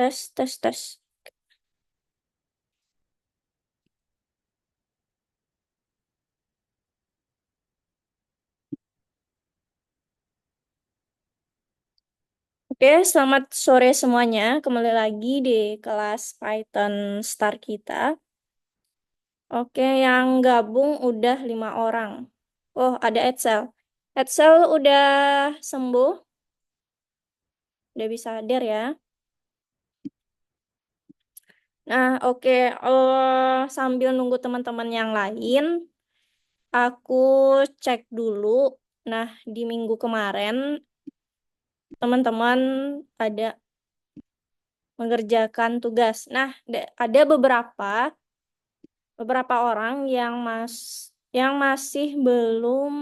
Tes, tes, tes. Oke, selamat sore semuanya. Kembali lagi di kelas Python Start kita. Oke, yang gabung udah 5 orang. Oh, ada Edsel. Edsel udah sembuh, udah bisa hadir ya. Nah, oke. Sambil nunggu teman-teman yang lain, aku cek dulu. Nah, di minggu kemarin, teman-teman ada mengerjakan tugas. Nah, ada beberapa orang yang masih belum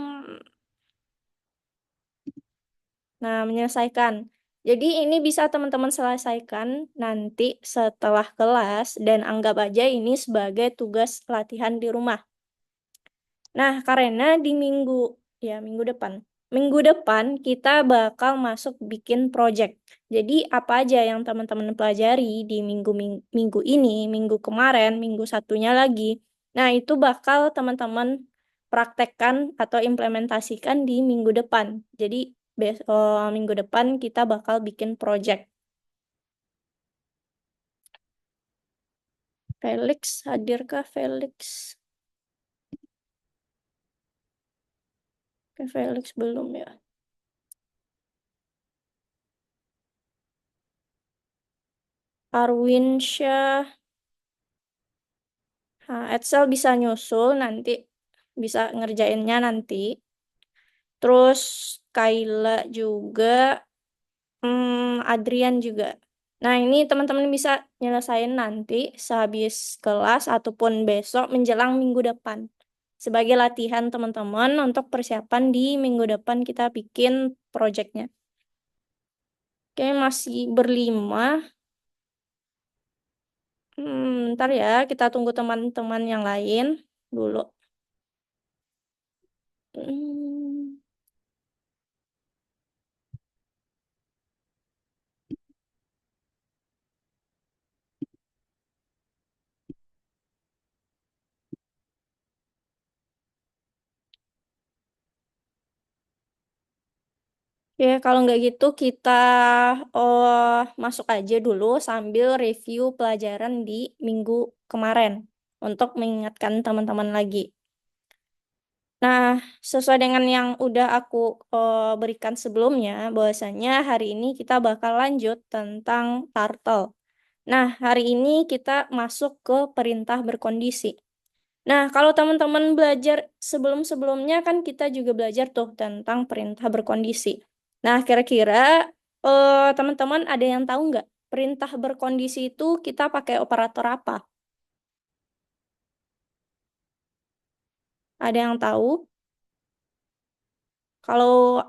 menyelesaikan. Jadi ini bisa teman-teman selesaikan nanti setelah kelas dan anggap aja ini sebagai tugas latihan di rumah. Nah, karena di minggu depan. Minggu depan kita bakal masuk bikin project. Jadi apa aja yang teman-teman pelajari di minggu ini, minggu kemarin, minggu satunya lagi. Nah, itu bakal teman-teman praktekkan atau implementasikan di minggu depan. Jadi minggu depan kita bakal bikin project. Felix, hadirkah Felix? Felix belum ya. Arwinsyah. Nah, Edsel bisa nyusul nanti, bisa ngerjainnya nanti. Terus Kayla juga, Adrian juga. Nah, ini teman-teman bisa nyelesain nanti sehabis kelas ataupun besok menjelang minggu depan. Sebagai latihan teman-teman untuk persiapan di minggu depan kita bikin projectnya. Oke, masih berlima. Ntar ya, kita tunggu teman-teman yang lain dulu. Hmm. Ya, kalau nggak gitu kita masuk aja dulu sambil review pelajaran di minggu kemarin untuk mengingatkan teman-teman lagi. Nah, sesuai dengan yang udah aku berikan sebelumnya, bahwasanya hari ini kita bakal lanjut tentang turtle. Nah, hari ini kita masuk ke perintah berkondisi. Nah, kalau teman-teman belajar sebelum-sebelumnya kan kita juga belajar tuh tentang perintah berkondisi. Nah, kira-kira teman-teman ada yang tahu nggak? Perintah berkondisi itu kita pakai operator apa? Ada yang tahu? Kalau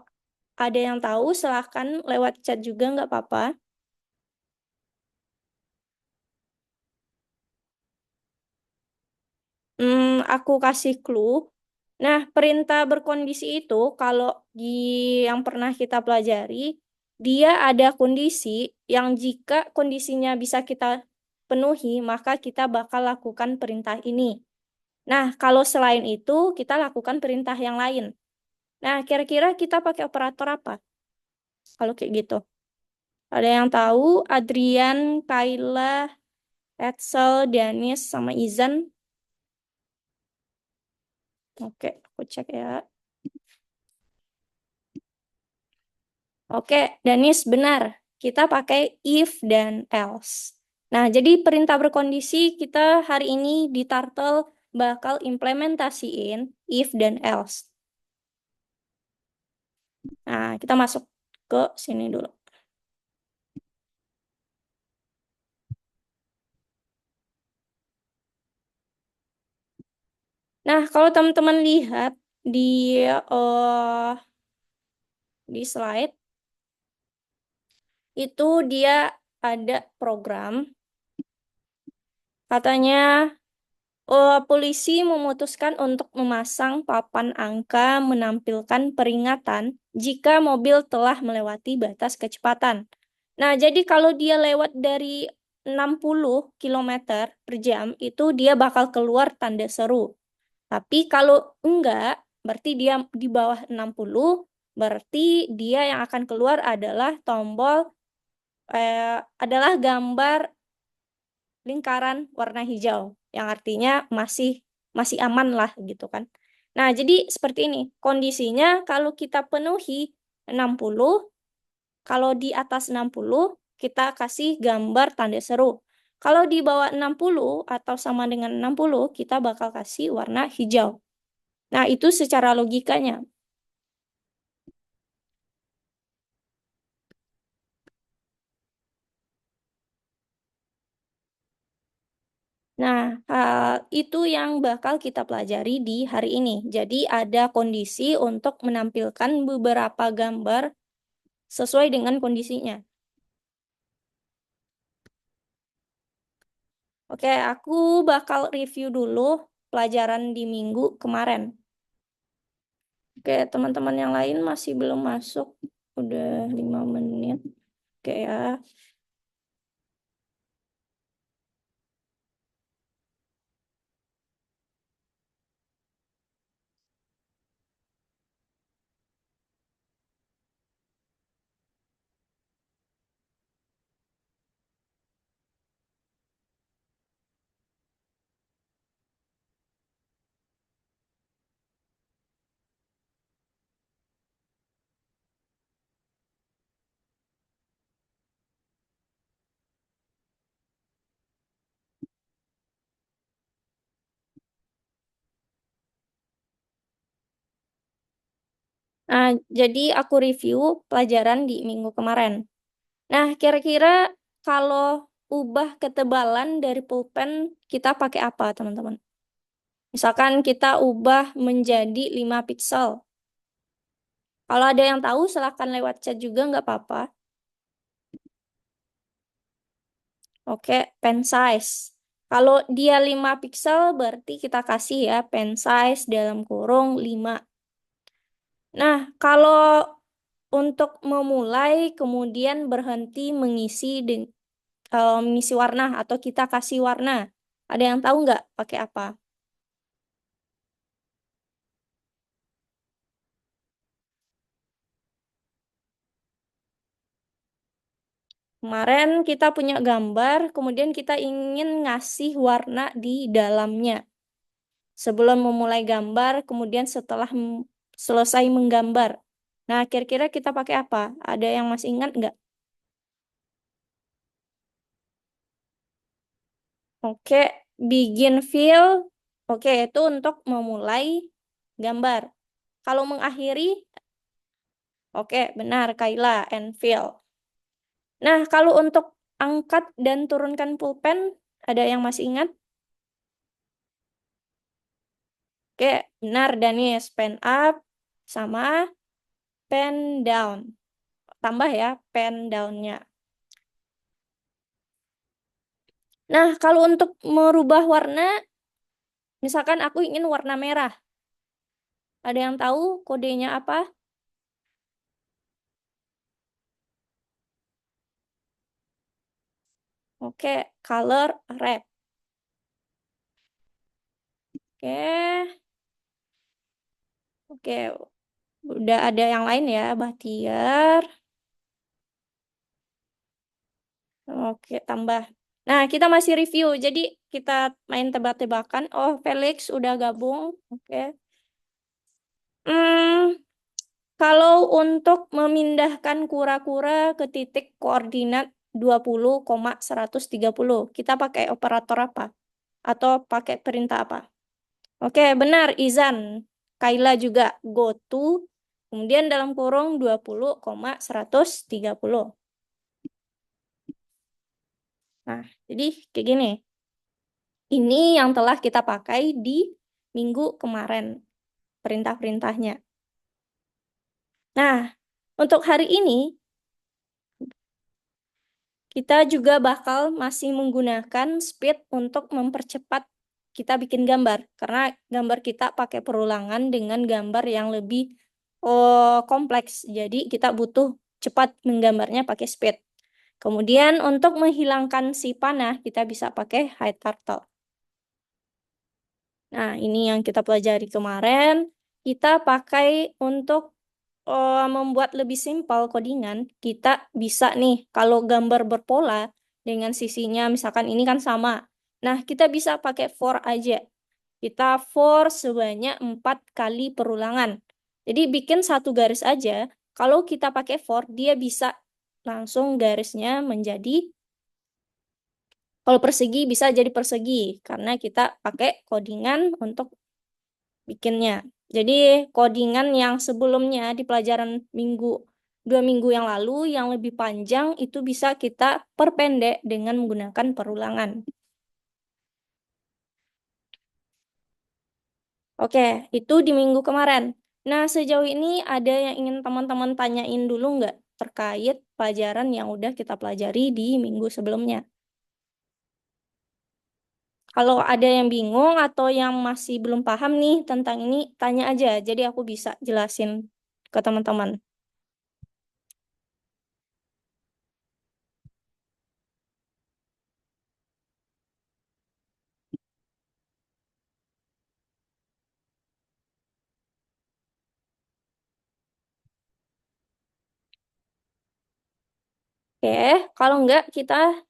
ada yang tahu, silahkan lewat chat juga nggak apa-apa. Aku kasih clue. Nah, perintah berkondisi itu kalau di yang pernah kita pelajari, dia ada kondisi yang jika kondisinya bisa kita penuhi, maka kita bakal lakukan perintah ini. Nah, kalau selain itu, kita lakukan perintah yang lain. Nah, kira-kira kita pakai operator apa? Kalau kayak gitu. Ada yang tahu? Adrian, Kayla, Edsel, Danis, sama Izan. Oke, aku cek ya. Oke, Danis benar. Kita pakai if dan else. Nah, jadi perintah berkondisi kita hari ini di Turtle bakal implementasiin if dan else. Nah, kita masuk ke sini dulu. Nah, kalau teman-teman lihat di eh, di slide itu dia ada program katanya polisi memutuskan untuk memasang papan angka menampilkan peringatan jika mobil telah melewati batas kecepatan. Nah, jadi kalau dia lewat dari 60 km per jam, itu dia bakal keluar tanda seru. Tapi kalau enggak, berarti dia di bawah 60, berarti dia yang akan keluar adalah adalah gambar lingkaran warna hijau, yang artinya masih masih aman lah gitu kan. Nah, jadi seperti ini. Kondisinya kalau kita penuhi 60, kalau di atas 60, kita kasih gambar tanda seru. Kalau di bawah 60 atau sama dengan 60, kita bakal kasih warna hijau. Nah, itu secara logikanya. Nah, hal itu yang bakal kita pelajari di hari ini. Jadi, ada kondisi untuk menampilkan beberapa gambar sesuai dengan kondisinya. Oke, aku bakal review dulu pelajaran di minggu kemarin. Oke, teman-teman yang lain masih belum masuk. Udah 5 menit. Oke ya. Nah, jadi aku review pelajaran di minggu kemarin. Nah, kira-kira kalau ubah ketebalan dari pulpen, kita pakai apa, teman-teman? Misalkan kita ubah menjadi 5 pixel. Kalau ada yang tahu, silahkan lewat chat juga, nggak apa-apa. Oke, pen size. Kalau dia 5 pixel, berarti kita kasih ya pen size dalam kurung 5. Nah, kalau untuk memulai, kemudian berhenti mengisi warna atau kita kasih warna. Ada yang tahu nggak pakai apa? Kemarin kita punya gambar, kemudian kita ingin ngasih warna di dalamnya. Sebelum memulai gambar, kemudian setelah selesai menggambar. Nah, kira-kira kita pakai apa? Ada yang masih ingat nggak? Oke, begin fill. Oke, itu untuk memulai gambar. Kalau mengakhiri, oke, benar, Kaila, and fill. Nah, kalau untuk angkat dan turunkan pulpen, ada yang masih ingat? Oke, benar, Danis. Pen up sama pen down. Tambah ya, pen down-nya. Nah, kalau untuk merubah warna, misalkan aku ingin warna merah. Ada yang tahu kodenya apa? Oke, color red. Oke, oke. Udah ada yang lain ya, Bahtiar. Oke, tambah. Nah, kita masih review. Jadi, kita main tebak-tebakan. Oh, Felix udah gabung. Oke. Hmm, kalau untuk memindahkan kura-kura ke titik koordinat 20,130, kita pakai operator apa? Atau pakai perintah apa? Oke, benar, Izan. Kaila juga go to. Kemudian dalam kurung 20,130. Nah, jadi kayak gini. Ini yang telah kita pakai di minggu kemarin, perintah-perintahnya. Nah, untuk hari ini, kita juga bakal masih menggunakan speed untuk mempercepat kita bikin gambar. Karena gambar kita pakai perulangan dengan gambar yang lebih kompleks. Jadi, kita butuh cepat menggambarnya pakai speed. Kemudian untuk menghilangkan si panah, kita bisa pakai hide turtle. Nah, ini yang kita pelajari kemarin. Kita pakai untuk membuat lebih simpel codingan. Kita bisa nih, kalau gambar berpola dengan sisinya, misalkan ini kan sama. Nah, kita bisa pakai for aja. Kita for sebanyak 4 kali perulangan. Jadi bikin satu garis aja. Kalau kita pakai for, dia bisa langsung garisnya menjadi, kalau persegi bisa jadi persegi. Karena kita pakai codingan untuk bikinnya. Jadi codingan yang sebelumnya di pelajaran 2 minggu yang lalu yang lebih panjang itu bisa kita perpendek dengan menggunakan perulangan. Oke, itu di minggu kemarin. Nah, sejauh ini ada yang ingin teman-teman tanyain dulu nggak terkait pelajaran yang udah kita pelajari di minggu sebelumnya? Kalau ada yang bingung atau yang masih belum paham nih tentang ini, tanya aja. Jadi aku bisa jelasin ke teman-teman. Oke, kalau enggak kita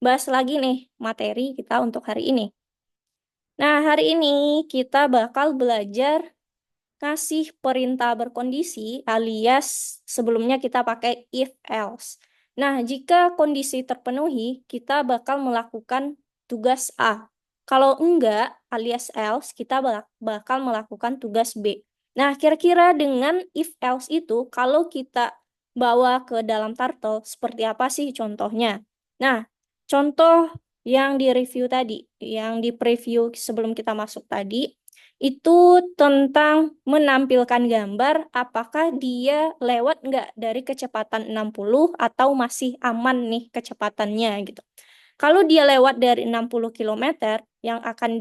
bahas lagi nih materi kita untuk hari ini. Nah, hari ini kita bakal belajar kasih perintah berkondisi alias sebelumnya kita pakai if else. Nah, jika kondisi terpenuhi, kita bakal melakukan tugas A. Kalau enggak alias else, kita bakal melakukan tugas B. Nah, kira-kira dengan if else itu, kalau kita bawa ke dalam turtle, seperti apa sih contohnya? Nah, contoh yang di-review tadi, yang di-preview sebelum kita masuk tadi, itu tentang menampilkan gambar apakah dia lewat nggak dari kecepatan 60 atau masih aman nih kecepatannya gitu. Kalau dia lewat dari 60 kilometer, yang akan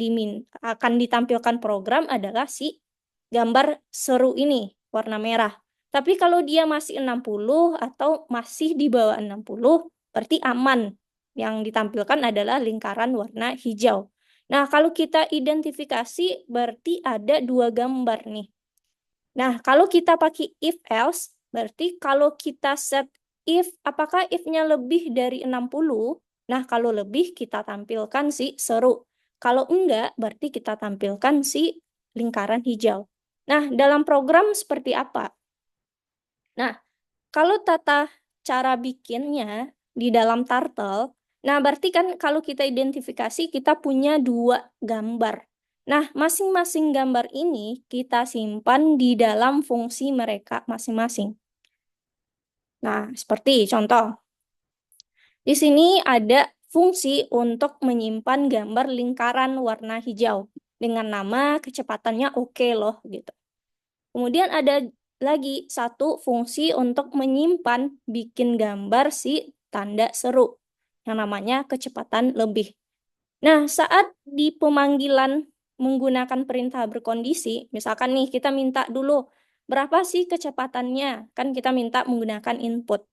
ditampilkan program adalah si gambar seru ini, warna merah. Tapi kalau dia masih 60 atau masih di bawah 60, berarti aman. Yang ditampilkan adalah lingkaran warna hijau. Nah, kalau kita identifikasi, berarti ada 2 gambar nih. Nah, kalau kita pakai if else, berarti kalau kita set if, apakah if-nya lebih dari 60? Nah, kalau lebih kita tampilkan si seru. Kalau enggak, berarti kita tampilkan si lingkaran hijau. Nah, dalam program seperti apa? Nah, kalau tata cara bikinnya di dalam turtle, nah berarti kan kalau kita identifikasi kita punya 2 gambar. Nah, masing-masing gambar ini kita simpan di dalam fungsi mereka masing-masing. Nah, seperti contoh. Di sini ada fungsi untuk menyimpan gambar lingkaran warna hijau dengan nama kecepatannya oke loh gitu. Kemudian ada lagi satu fungsi untuk menyimpan bikin gambar si tanda seru yang namanya kecepatan lebih. Nah, saat di pemanggilan menggunakan perintah berkondisi, misalkan nih kita minta dulu berapa sih kecepatannya? Kan kita minta menggunakan input.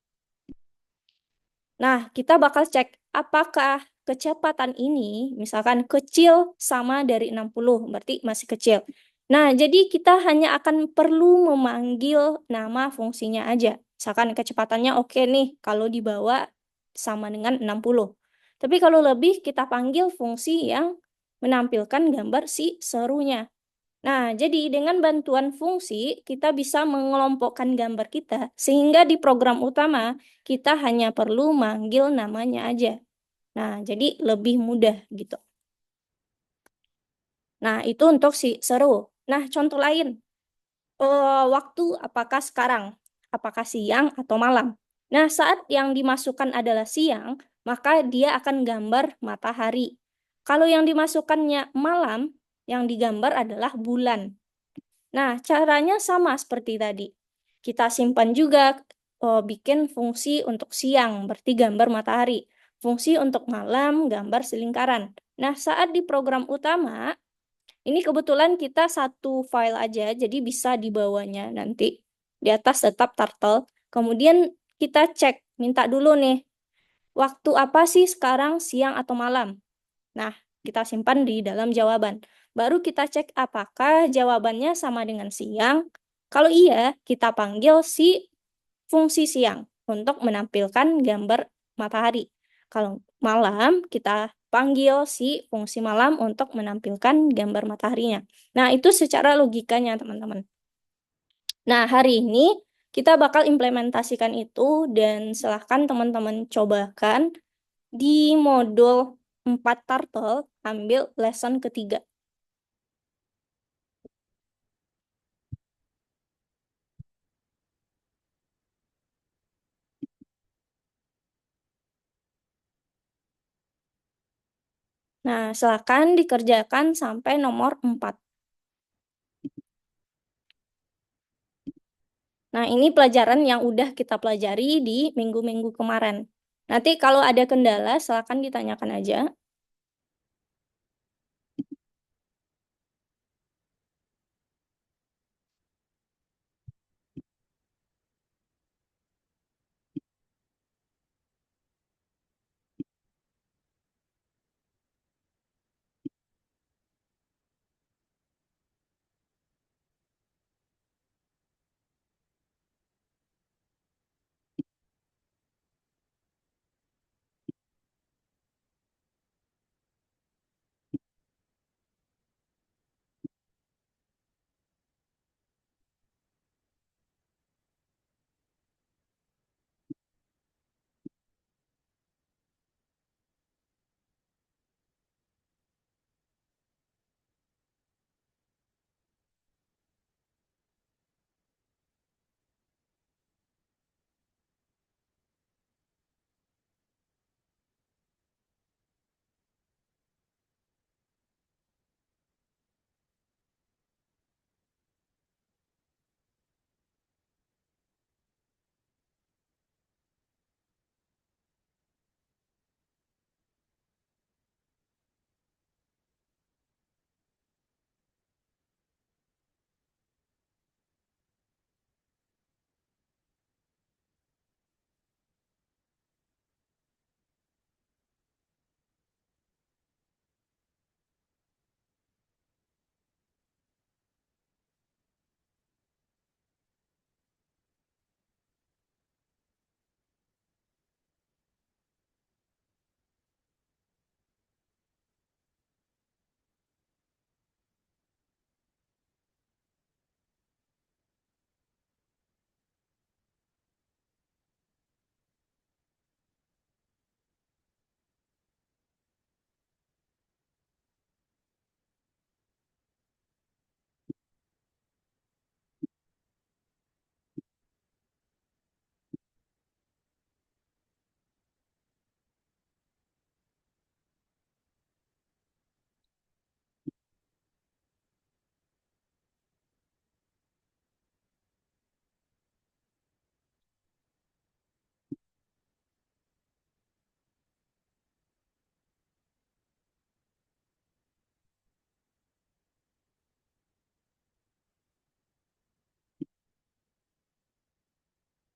Nah, kita bakal cek apakah kecepatan ini misalkan kecil sama dari 60, berarti masih kecil. Nah, jadi kita hanya akan perlu memanggil nama fungsinya aja. Misalkan kecepatannya oke nih kalau dibawa sama dengan 60. Tapi kalau lebih kita panggil fungsi yang menampilkan gambar si serunya. Nah, jadi dengan bantuan fungsi, kita bisa mengelompokkan gambar kita, sehingga di program utama, kita hanya perlu manggil namanya aja. Nah, jadi lebih mudah gitu. Nah, itu untuk si seru. Nah, contoh lain, waktu apakah sekarang? Apakah siang atau malam? Nah, saat yang dimasukkan adalah siang, maka dia akan gambar matahari. Kalau yang dimasukkannya malam, yang digambar adalah bulan. Nah, caranya sama seperti tadi. Kita simpan juga bikin fungsi untuk siang, berarti gambar matahari. Fungsi untuk malam, gambar selingkaran. Nah, saat di program utama, ini kebetulan kita satu file aja, jadi bisa dibawanya nanti. Di atas tetap turtle. Kemudian kita cek, minta dulu nih, Waktu apa sih sekarang, siang atau malam? Nah, kita simpan di dalam jawaban. Baru kita cek apakah jawabannya sama dengan siang. Kalau iya, kita panggil si fungsi siang untuk menampilkan gambar matahari. Kalau malam, kita panggil si fungsi malam untuk menampilkan gambar mataharinya. Nah, itu secara logikanya, teman-teman. Nah, hari ini kita bakal implementasikan itu dan silahkan teman-teman cobakan di modul 4 Turtle, ambil lesson ketiga. Nah, silahkan dikerjakan sampai nomor 4. Nah, ini pelajaran yang udah kita pelajari di minggu-minggu kemarin. Nanti kalau ada kendala, silahkan ditanyakan aja.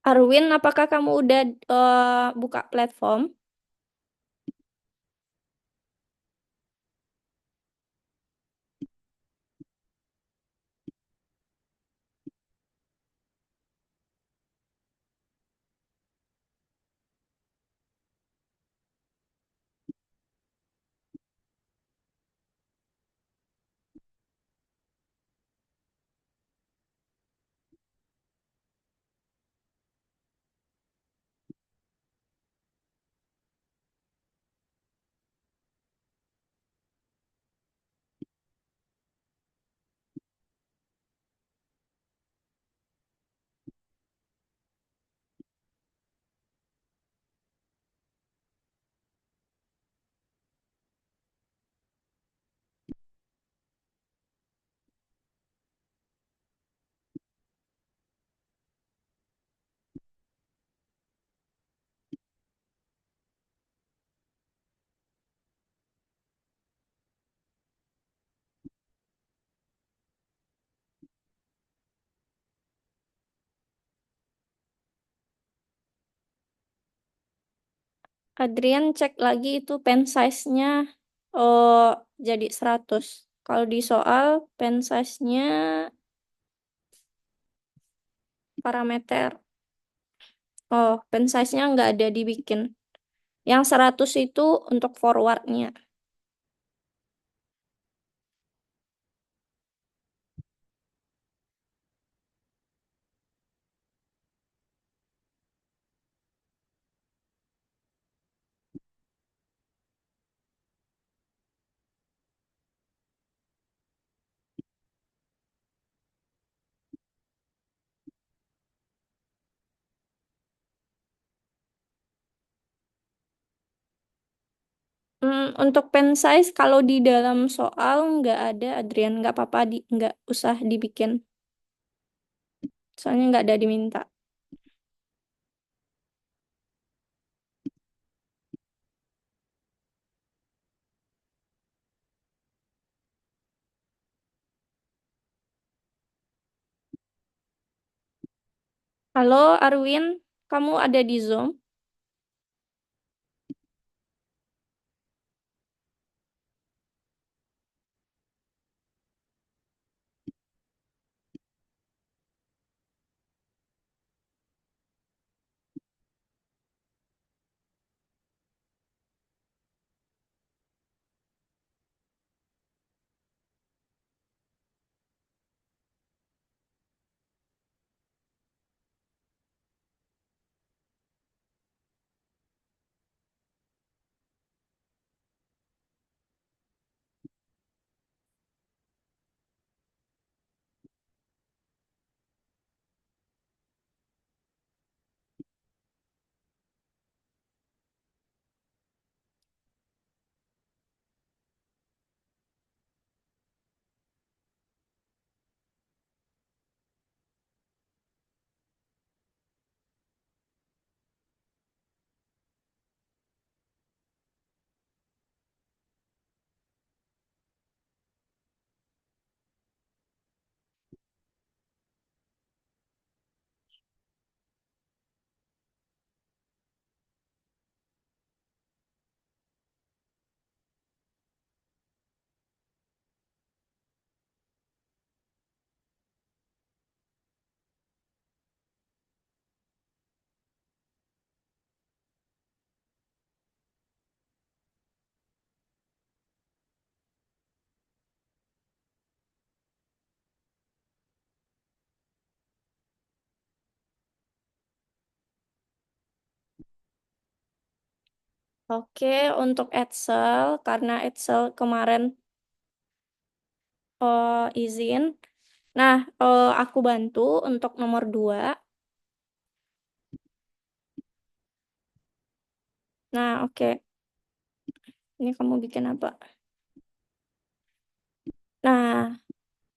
Arwin, apakah kamu udah buka platform? Adrian cek lagi itu pen size-nya oh, jadi 100. Kalau di soal pen size-nya parameter. Oh, pen size-nya nggak ada dibikin. Yang 100 itu untuk forward-nya. Untuk pen size kalau di dalam soal nggak ada Adrian, nggak apa-apa nggak usah dibikin. Soalnya nggak ada diminta. Halo Arwin, kamu ada di Zoom? Oke, untuk Excel, karena Excel kemarin izin. Nah, aku bantu untuk nomor 2. Nah, oke. Ini kamu bikin apa? Nah,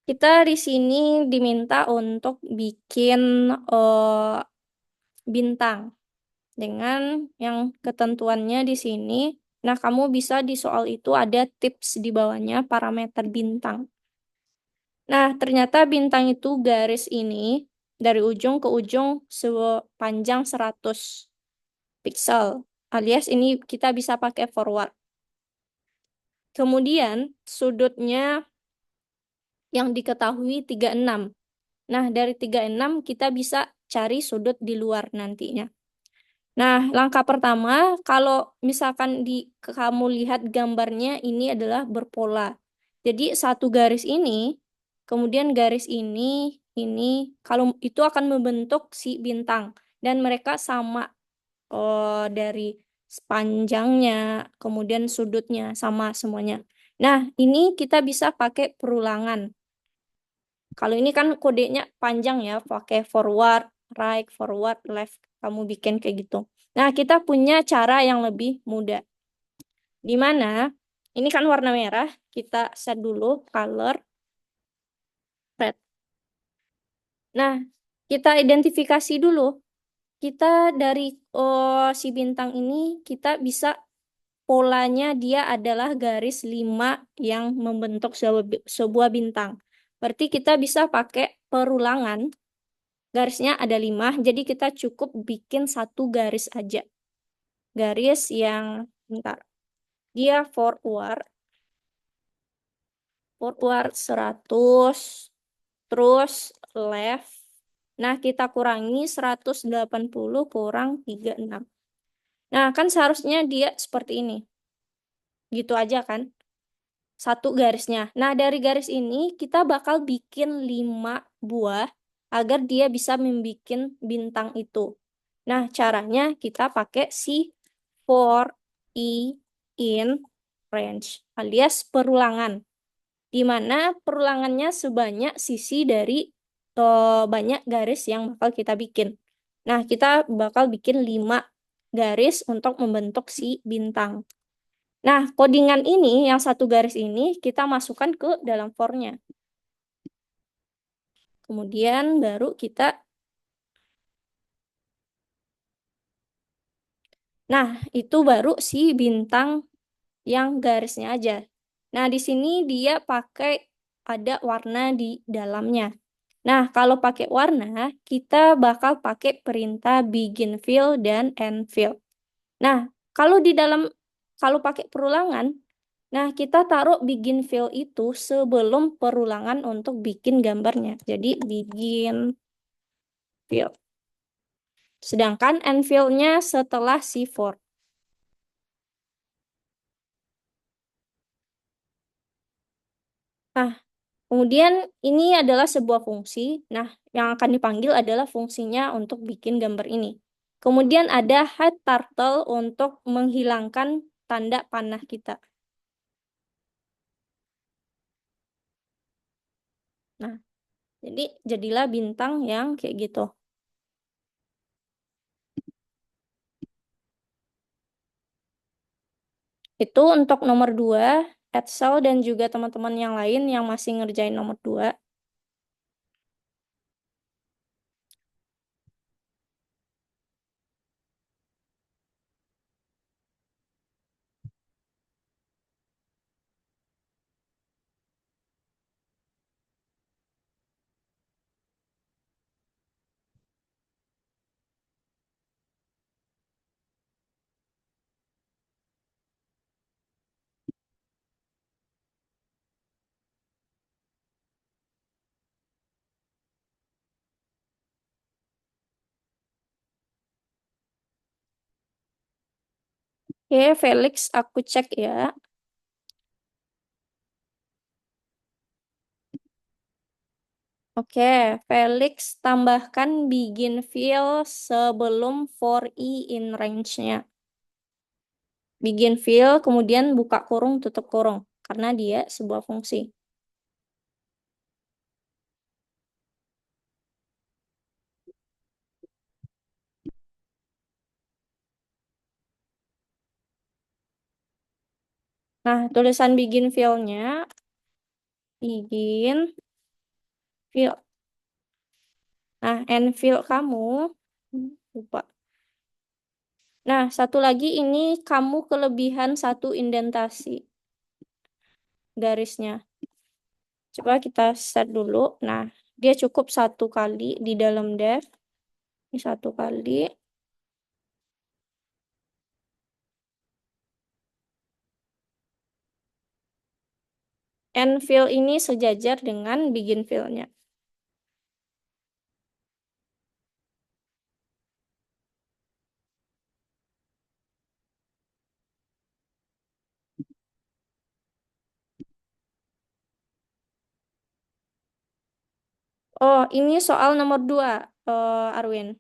kita di sini diminta untuk bikin eh, bintang dengan yang ketentuannya di sini. Nah, kamu bisa di soal itu ada tips di bawahnya parameter bintang. Nah, ternyata bintang itu garis ini dari ujung ke ujung sepanjang 100 pixel. Alias ini kita bisa pakai forward. Kemudian sudutnya yang diketahui 36. Nah, dari 36 kita bisa cari sudut di luar nantinya. Nah, langkah pertama, kalau misalkan kamu lihat gambarnya ini adalah berpola. Jadi satu garis ini, kemudian garis ini, kalau itu akan membentuk si bintang. Dan mereka sama dari sepanjangnya, kemudian sudutnya sama semuanya. Nah, ini kita bisa pakai perulangan. Kalau ini kan kodenya panjang ya, pakai forward, right, forward, left. Kamu bikin kayak gitu. Nah, kita punya cara yang lebih mudah. Di mana ini kan warna merah, kita set dulu color red. Nah, kita identifikasi dulu. Kita dari si bintang ini, kita bisa polanya dia adalah garis 5 yang membentuk sebuah bintang. Berarti kita bisa pakai perulangan. Garisnya ada 5, jadi kita cukup bikin satu garis aja. garis yang bentar. Dia forward 100, terus left. Nah, kita kurangi 180 kurang 36. Nah, kan seharusnya dia seperti ini. Gitu aja kan? Satu garisnya. Nah, dari garis ini kita bakal bikin 5 buah agar dia bisa membuat bintang itu. Nah, caranya kita pakai si for i in range alias perulangan, di mana perulangannya sebanyak sisi dari banyak garis yang bakal kita bikin. Nah, kita bakal bikin 5 garis untuk membentuk si bintang. Nah, codingan ini, yang satu garis ini, kita masukkan ke dalam for-nya. Kemudian baru kita, nah itu baru si bintang yang garisnya aja. Nah, di sini dia pakai ada warna di dalamnya. Nah, kalau pakai warna, kita bakal pakai perintah begin fill dan end fill. Nah, kalau di dalam, kalau pakai perulangan, nah kita taruh begin fill itu sebelum perulangan untuk bikin gambarnya. Jadi begin fill. Sedangkan end fill-nya setelah si for. Nah, kemudian ini adalah sebuah fungsi. Nah, yang akan dipanggil adalah fungsinya untuk bikin gambar ini. Kemudian ada hide turtle untuk menghilangkan tanda panah kita. Nah, jadi jadilah bintang yang kayak gitu. Itu untuk nomor 2, Edsel dan juga teman-teman yang lain yang masih ngerjain nomor 2. Oke, Felix, aku cek ya. Oke, Felix tambahkan begin fill sebelum for i in range-nya. Begin fill, kemudian buka kurung, tutup kurung. Karena dia sebuah fungsi. Nah, tulisan begin fill-nya, begin fill. Nah, end fill kamu, lupa. Nah, satu lagi ini kamu kelebihan satu indentasi garisnya. Coba kita set dulu. Nah, dia cukup satu kali di dalam def. Ini satu kali. End fill ini sejajar dengan begin fill-nya. Oh, ini soal nomor 2, Arwin.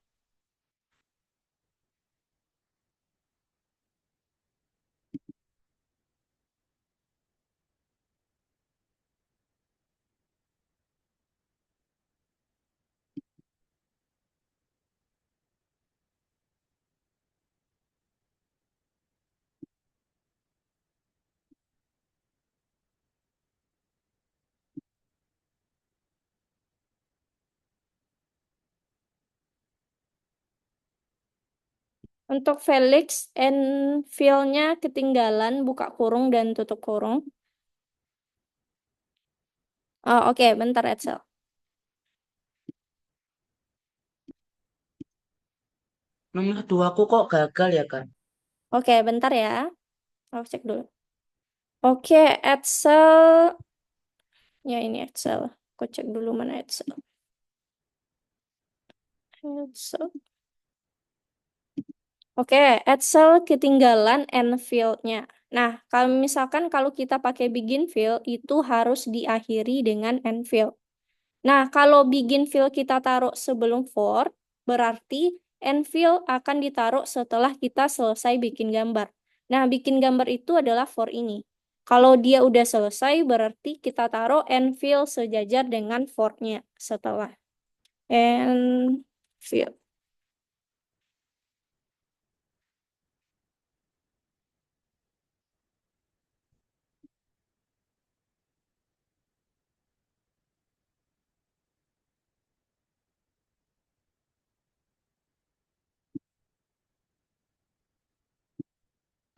Untuk Felix, end fill-nya ketinggalan buka kurung dan tutup kurung. Oh, oke, bentar, Edsel. Nomor 2 aku kok gagal ya kan? Oke, bentar ya. Aku cek dulu. Oke, Excel. Ya, ini Excel. Aku cek dulu mana Excel. Excel. Oke, Excel ketinggalan end field-nya. Nah, kalau misalkan kalau kita pakai begin field, itu harus diakhiri dengan end field. Nah, kalau begin field kita taruh sebelum for, berarti end field akan ditaruh setelah kita selesai bikin gambar. Nah, bikin gambar itu adalah for ini. Kalau dia udah selesai, berarti kita taruh end field sejajar dengan for-nya setelah end field.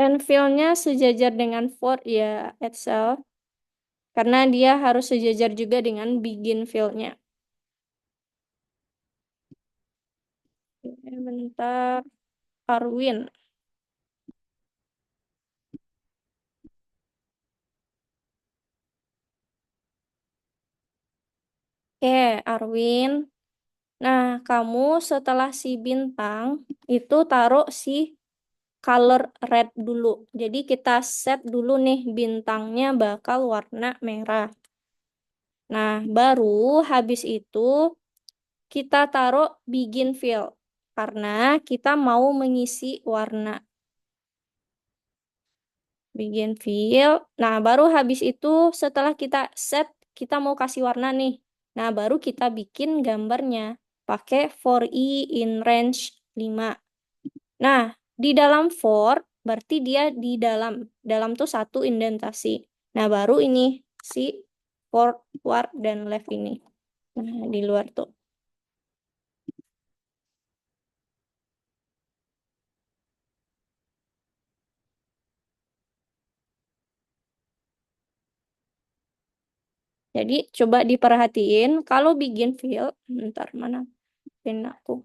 End field-nya sejajar dengan for ya, Excel. Karena dia harus sejajar juga dengan begin field-nya. Bentar, Arwin. Oke, Arwin. Nah, kamu setelah si bintang itu taruh si color red dulu. Jadi kita set dulu nih bintangnya bakal warna merah. Nah, baru habis itu kita taruh begin fill karena kita mau mengisi warna begin fill. Nah, baru habis itu setelah kita set kita mau kasih warna nih. Nah, baru kita bikin gambarnya pakai for i in range 5. Nah, di dalam for berarti dia di dalam. Dalam tuh satu indentasi. Nah, baru ini si forward dan left ini. Nah, di luar tuh. Jadi coba diperhatiin kalau bikin field, bentar mana pin aku.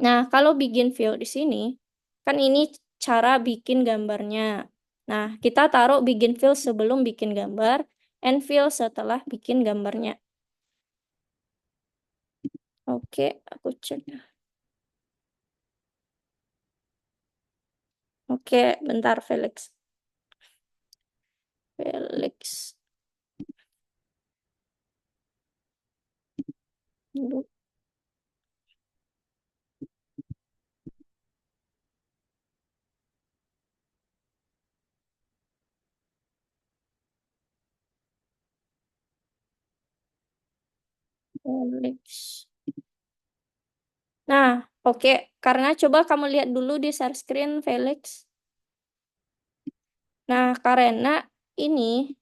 Nah, kalau bikin field di sini, kan ini cara bikin gambarnya. Nah, kita taruh bikin field sebelum bikin gambar, and field setelah bikin gambarnya. Oke, aku cek. Oke, bentar Felix. Felix. Dulu. Felix. Nah, oke. Karena coba kamu lihat dulu di share screen, Felix. Nah, karena ini,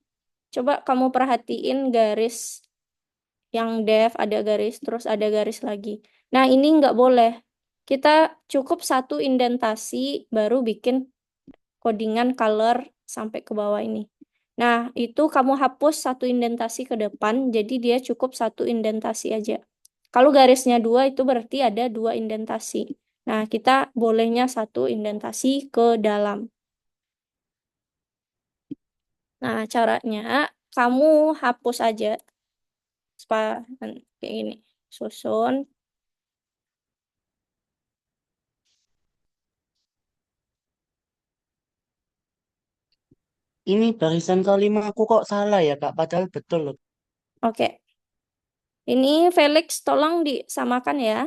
coba kamu perhatiin garis yang def, ada garis, terus ada garis lagi. Nah, ini nggak boleh. Kita cukup satu indentasi, baru bikin codingan color sampai ke bawah ini. Nah, itu kamu hapus satu indentasi ke depan, jadi dia cukup satu indentasi aja. Kalau garisnya dua, itu berarti ada dua indentasi. Nah, kita bolehnya satu indentasi ke dalam. Nah, caranya kamu hapus aja kayak gini. Susun. Ini barisan kelima aku kok salah ya Kak, padahal betul loh. Oke. Ini Felix tolong disamakan ya.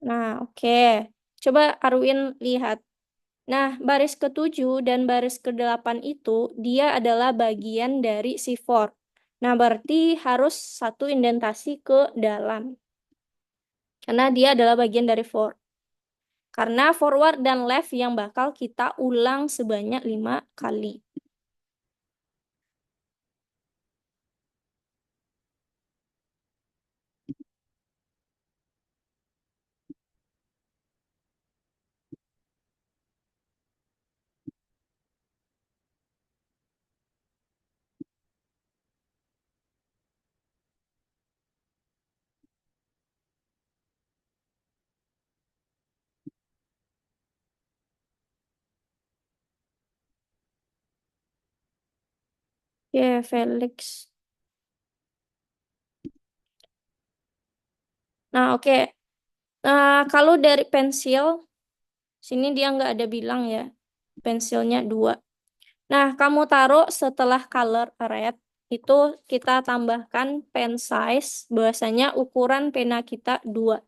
Nah, oke. Coba Arwin lihat. Nah, baris ke-7 dan baris ke-8 itu dia adalah bagian dari si for. Nah, berarti harus satu indentasi ke dalam. Karena dia adalah bagian dari for. Karena forward dan left yang bakal kita ulang sebanyak 5 kali. Ya, Felix. Nah, oke. Nah, kalau dari pensil, sini dia nggak ada bilang ya. Pensilnya dua. Nah, kamu taruh setelah color red, itu kita tambahkan pen size, bahwasanya ukuran pena kita dua.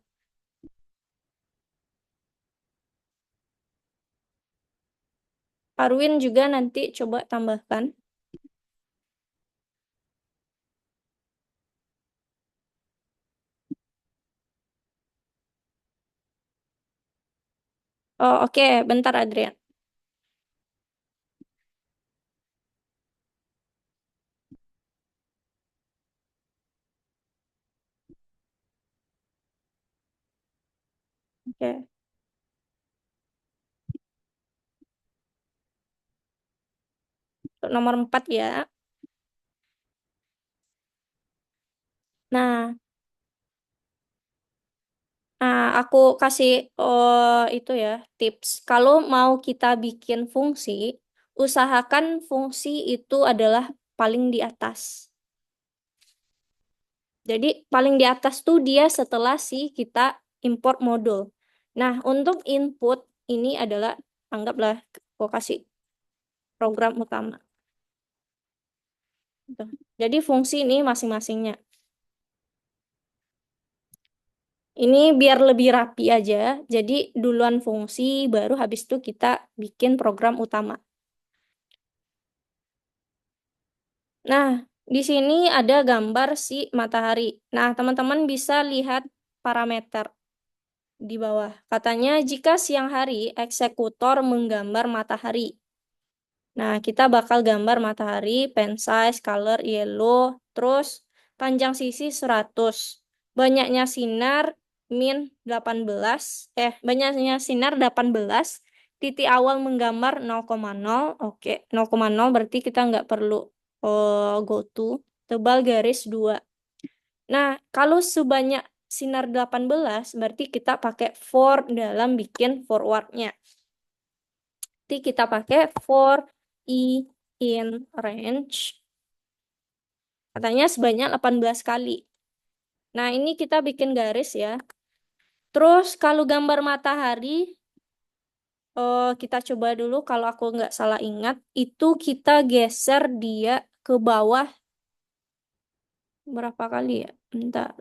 Arwin juga nanti coba tambahkan. Oh, oke. Bentar, Adrian. Oke. Untuk nomor 4 ya. Nah, aku kasih itu ya tips. Kalau mau kita bikin fungsi, usahakan fungsi itu adalah paling di atas. Jadi paling di atas tuh dia setelah si kita import modul. Nah, untuk input ini adalah anggaplah aku kasih program utama. Gitu. Jadi fungsi ini masing-masingnya. Ini biar lebih rapi aja. Jadi duluan fungsi, baru habis itu kita bikin program utama. Nah, di sini ada gambar si matahari. Nah, teman-teman bisa lihat parameter di bawah. Katanya jika siang hari eksekutor menggambar matahari. Nah, kita bakal gambar matahari, pen size, color yellow, terus panjang sisi 100. Banyaknya sinar min 18, banyaknya sinar 18, titik awal menggambar 0,0, oke, 0,0 berarti kita nggak perlu go to, tebal garis 2. Nah, kalau sebanyak sinar 18, berarti kita pakai for dalam bikin forwardnya. Nanti kita pakai for i in range. Katanya sebanyak 18 kali. Nah, ini kita bikin garis ya. Terus kalau gambar matahari, kita coba dulu kalau aku nggak salah ingat, itu kita geser dia ke bawah berapa kali ya? Bentar,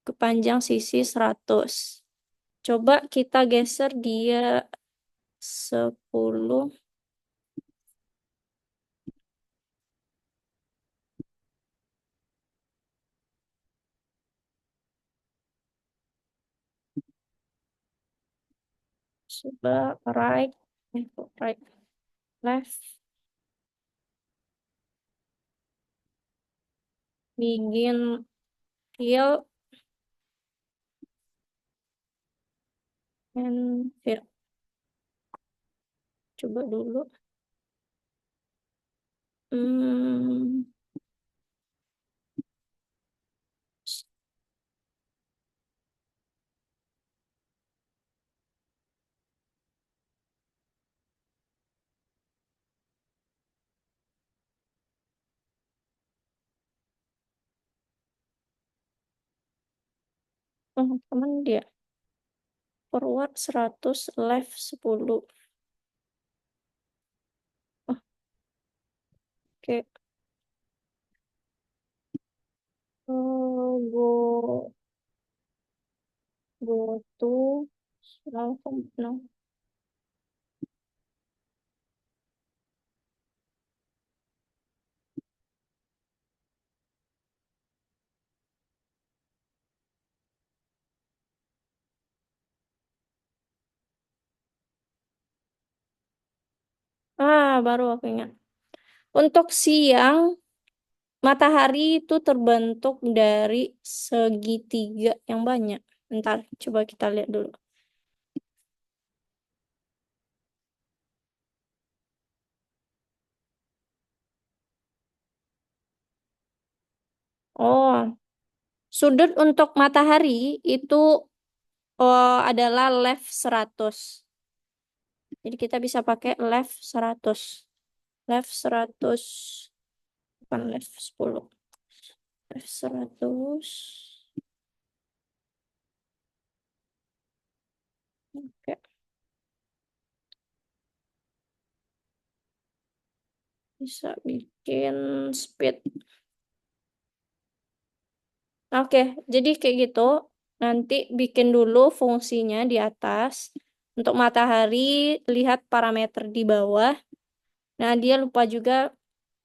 ke panjang sisi 100. Coba kita geser dia 10. Coba right, right, left, begin, fill, and fill. Coba dulu. Hmm, teman dia. Forward 100, left 10. Oh, oke. Go to langsung no. Baru aku ingat. Untuk siang, matahari itu terbentuk dari segitiga yang banyak. Bentar, coba kita lihat dulu. Oh, sudut untuk matahari itu adalah left 100. Jadi kita bisa pakai left 100. Left 100. Bukan left 10. Left 100. Oke, bisa bikin speed. Oke, jadi kayak gitu. Nanti bikin dulu fungsinya di atas. Untuk matahari, lihat parameter di bawah. Nah, dia lupa juga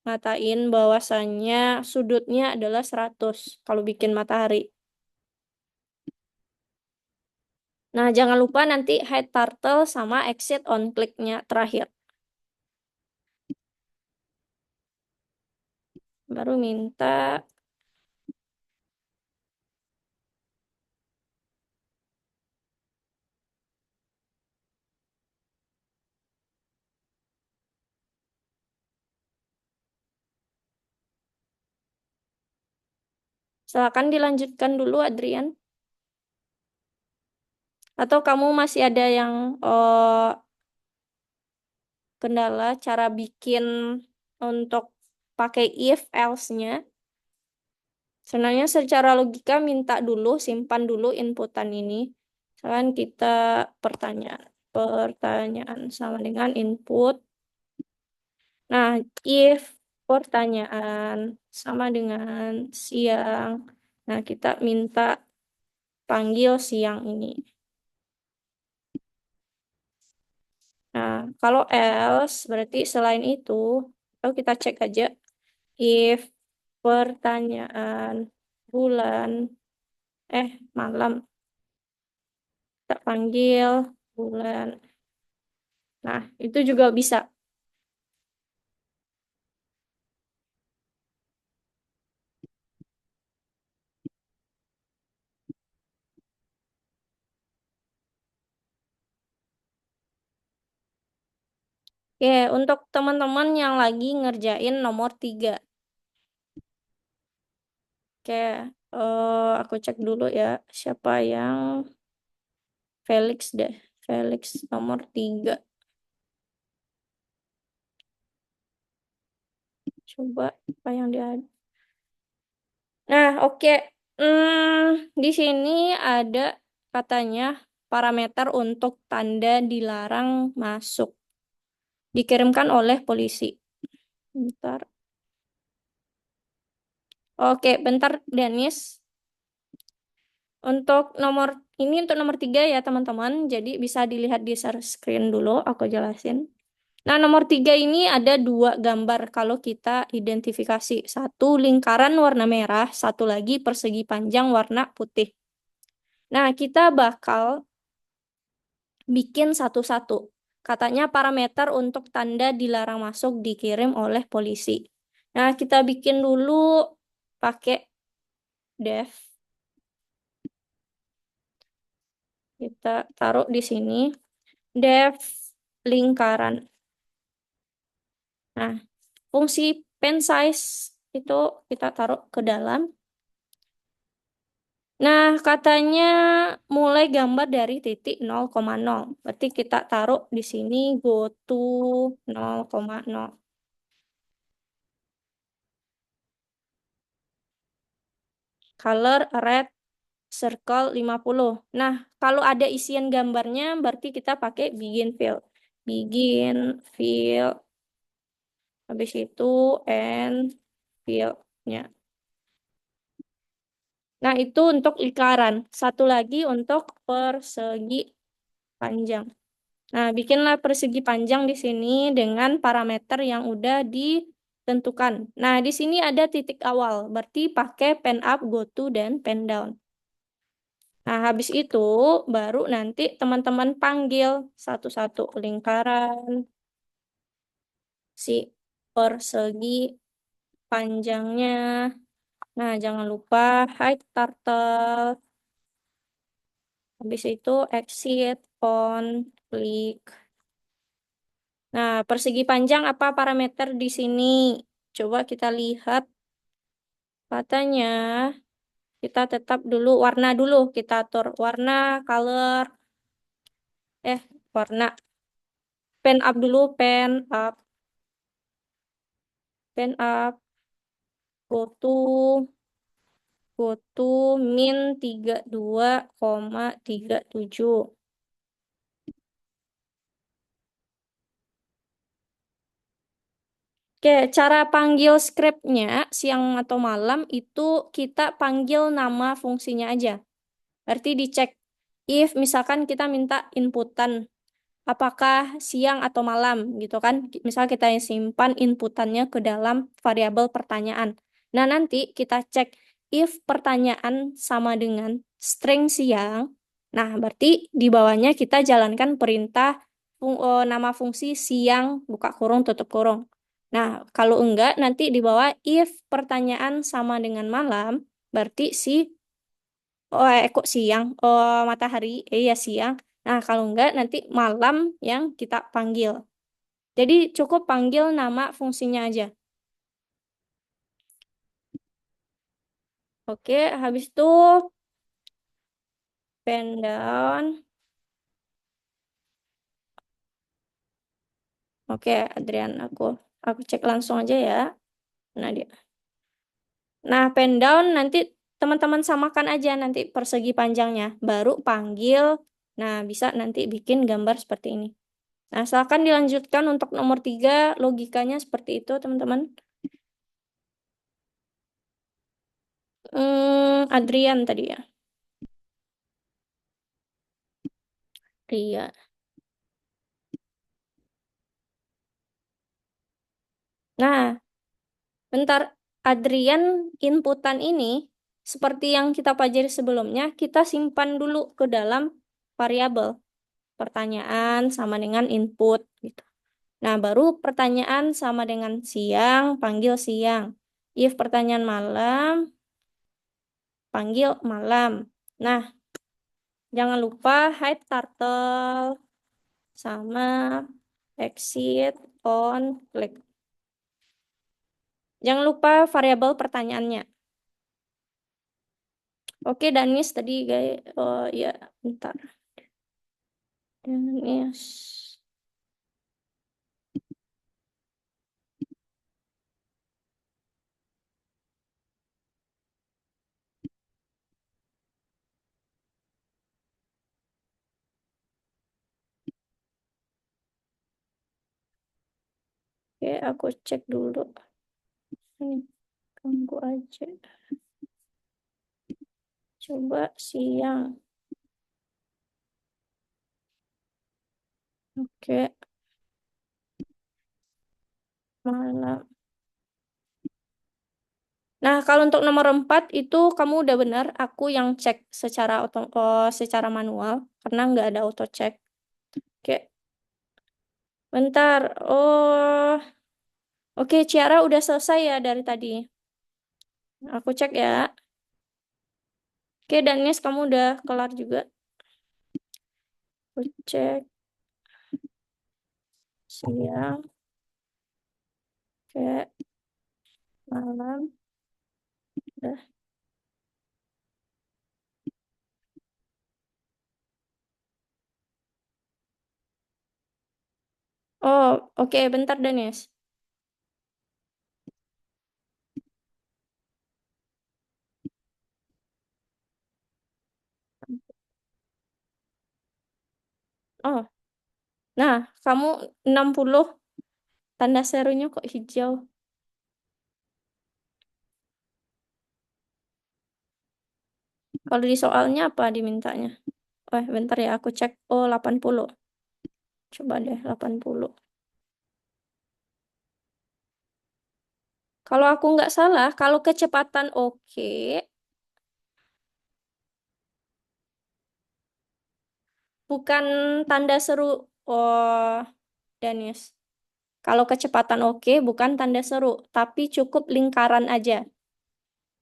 ngatain bahwasannya sudutnya adalah 100 kalau bikin matahari. Nah, jangan lupa nanti hide turtle sama exit on click-nya terakhir. Baru minta. Silakan dilanjutkan dulu, Adrian. Atau kamu masih ada yang kendala cara bikin untuk pakai if else-nya? Sebenarnya secara logika minta dulu, simpan dulu inputan ini. Misalkan kita pertanyaan. Pertanyaan sama dengan input. Nah, if pertanyaan sama dengan siang. Nah, kita minta panggil siang ini. Nah, kalau else berarti selain itu, kalau kita cek aja if pertanyaan bulan, malam, kita panggil bulan. Nah, itu juga bisa. Oke, untuk teman-teman yang lagi ngerjain nomor 3. Oke, aku cek dulu ya siapa yang Felix deh. Felix nomor 3. Coba apa yang dia. Nah, oke. Di sini ada katanya parameter untuk tanda dilarang masuk. Dikirimkan oleh polisi. Bentar. Oke, bentar, Dennis. Untuk nomor 3 ya, teman-teman. Jadi bisa dilihat di share screen dulu, aku jelasin. Nah, nomor 3 ini ada dua gambar kalau kita identifikasi. Satu lingkaran warna merah, satu lagi persegi panjang warna putih. Nah, kita bakal bikin satu-satu. Katanya parameter untuk tanda dilarang masuk dikirim oleh polisi. Nah, kita bikin dulu pakai dev. Kita taruh di sini. Dev lingkaran. Nah, fungsi pen size itu kita taruh ke dalam. Nah, katanya mulai gambar dari titik 0,0. Berarti kita taruh di sini go to 0,0. Color red circle 50. Nah, kalau ada isian gambarnya berarti kita pakai begin fill. Begin fill. Habis itu end fill-nya. Nah, itu untuk lingkaran. Satu lagi untuk persegi panjang. Nah, bikinlah persegi panjang di sini dengan parameter yang udah ditentukan. Nah, di sini ada titik awal, berarti pakai pen up, go to, dan pen down. Nah, habis itu baru nanti teman-teman panggil satu-satu lingkaran, si persegi panjangnya. Nah, jangan lupa hide turtle. Habis itu exit on click. Nah, persegi panjang apa parameter di sini? Coba kita lihat. Katanya kita tetap dulu warna dulu. Kita atur warna, color, eh warna. Pen up dulu, pen up, pen up. Go to min 32,37. Oke, cara panggil scriptnya siang atau malam itu kita panggil nama fungsinya aja. Berarti dicek if misalkan kita minta inputan apakah siang atau malam gitu kan. Misal kita simpan inputannya ke dalam variabel pertanyaan. Nah, nanti kita cek if pertanyaan sama dengan string siang. Nah, berarti di bawahnya kita jalankan perintah nama fungsi siang buka kurung tutup kurung. Nah, kalau enggak nanti di bawah if pertanyaan sama dengan malam, berarti si kok siang? Oh, matahari. Ya siang. Nah, kalau enggak nanti malam yang kita panggil. Jadi cukup panggil nama fungsinya aja. Oke, habis itu pen down. Oke, Adrian, aku cek langsung aja ya. Nah, dia. Nah, pen down nanti teman-teman samakan aja nanti persegi panjangnya. Baru panggil. Nah, bisa nanti bikin gambar seperti ini. Nah, silakan dilanjutkan untuk nomor 3, logikanya seperti itu, teman-teman. Adrian tadi ya. Iya. Nah, bentar. Adrian inputan ini, seperti yang kita pelajari sebelumnya, kita simpan dulu ke dalam variabel. Pertanyaan sama dengan input. Gitu. Nah, baru pertanyaan sama dengan siang, panggil siang. If pertanyaan malam, panggil malam. Nah, jangan lupa hide turtle sama exit on click. Jangan lupa variabel pertanyaannya. Oke, Danis tadi, guys. Oh ya, bentar. Danis. Oke, aku cek dulu. Ini ganggu aja. Coba siang. Oke, malam. Nah, kalau untuk nomor 4 itu kamu udah benar. Aku yang cek secara manual karena nggak ada auto check. Oke, bentar. Oh, oke, Ciara udah selesai ya dari tadi. Aku cek ya. Oke, Danis kamu udah kelar juga. Aku cek siang, kayak malam. Udah. Oh, oke, bentar Danis. Oh, nah, kamu 60 tanda serunya kok hijau. Kalau di soalnya apa dimintanya? Bentar ya, aku cek. Oh, 80. Coba deh, 80. Kalau aku nggak salah, kalau kecepatan oke, bukan tanda seru. Oh, Danis. Kalau kecepatan oke, bukan tanda seru, tapi cukup lingkaran aja.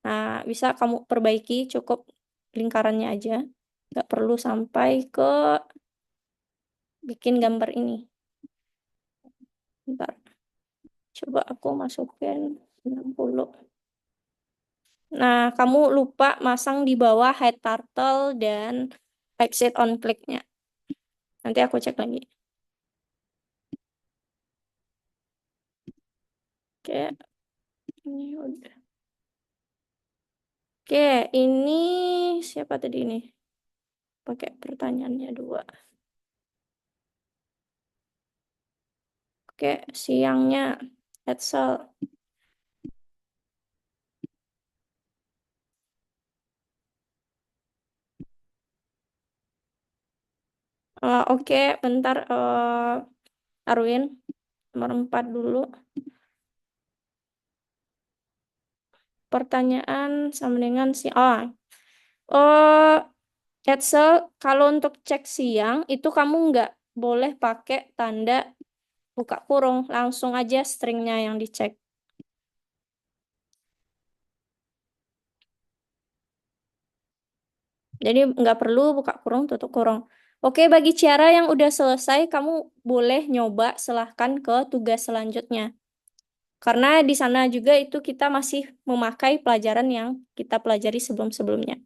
Nah, bisa kamu perbaiki cukup lingkarannya aja. Nggak perlu sampai ke bikin gambar ini. Bentar, coba aku masukin 60. Nah, kamu lupa masang di bawah head turtle dan exit on click-nya. Nanti aku cek lagi. Oke, ini udah. Oke, ini siapa tadi ini? Pakai pertanyaannya dua. Oke, siangnya Edsel. Oke, bentar Arwin, nomor 4 dulu. Pertanyaan sama dengan si oh Edsel, kalau untuk cek siang itu kamu nggak boleh pakai tanda buka kurung, langsung aja stringnya yang dicek. Jadi nggak perlu buka kurung, tutup kurung. Oke, bagi Ciara yang udah selesai, kamu boleh nyoba silahkan ke tugas selanjutnya. Karena di sana juga itu kita masih memakai pelajaran yang kita pelajari sebelum-sebelumnya.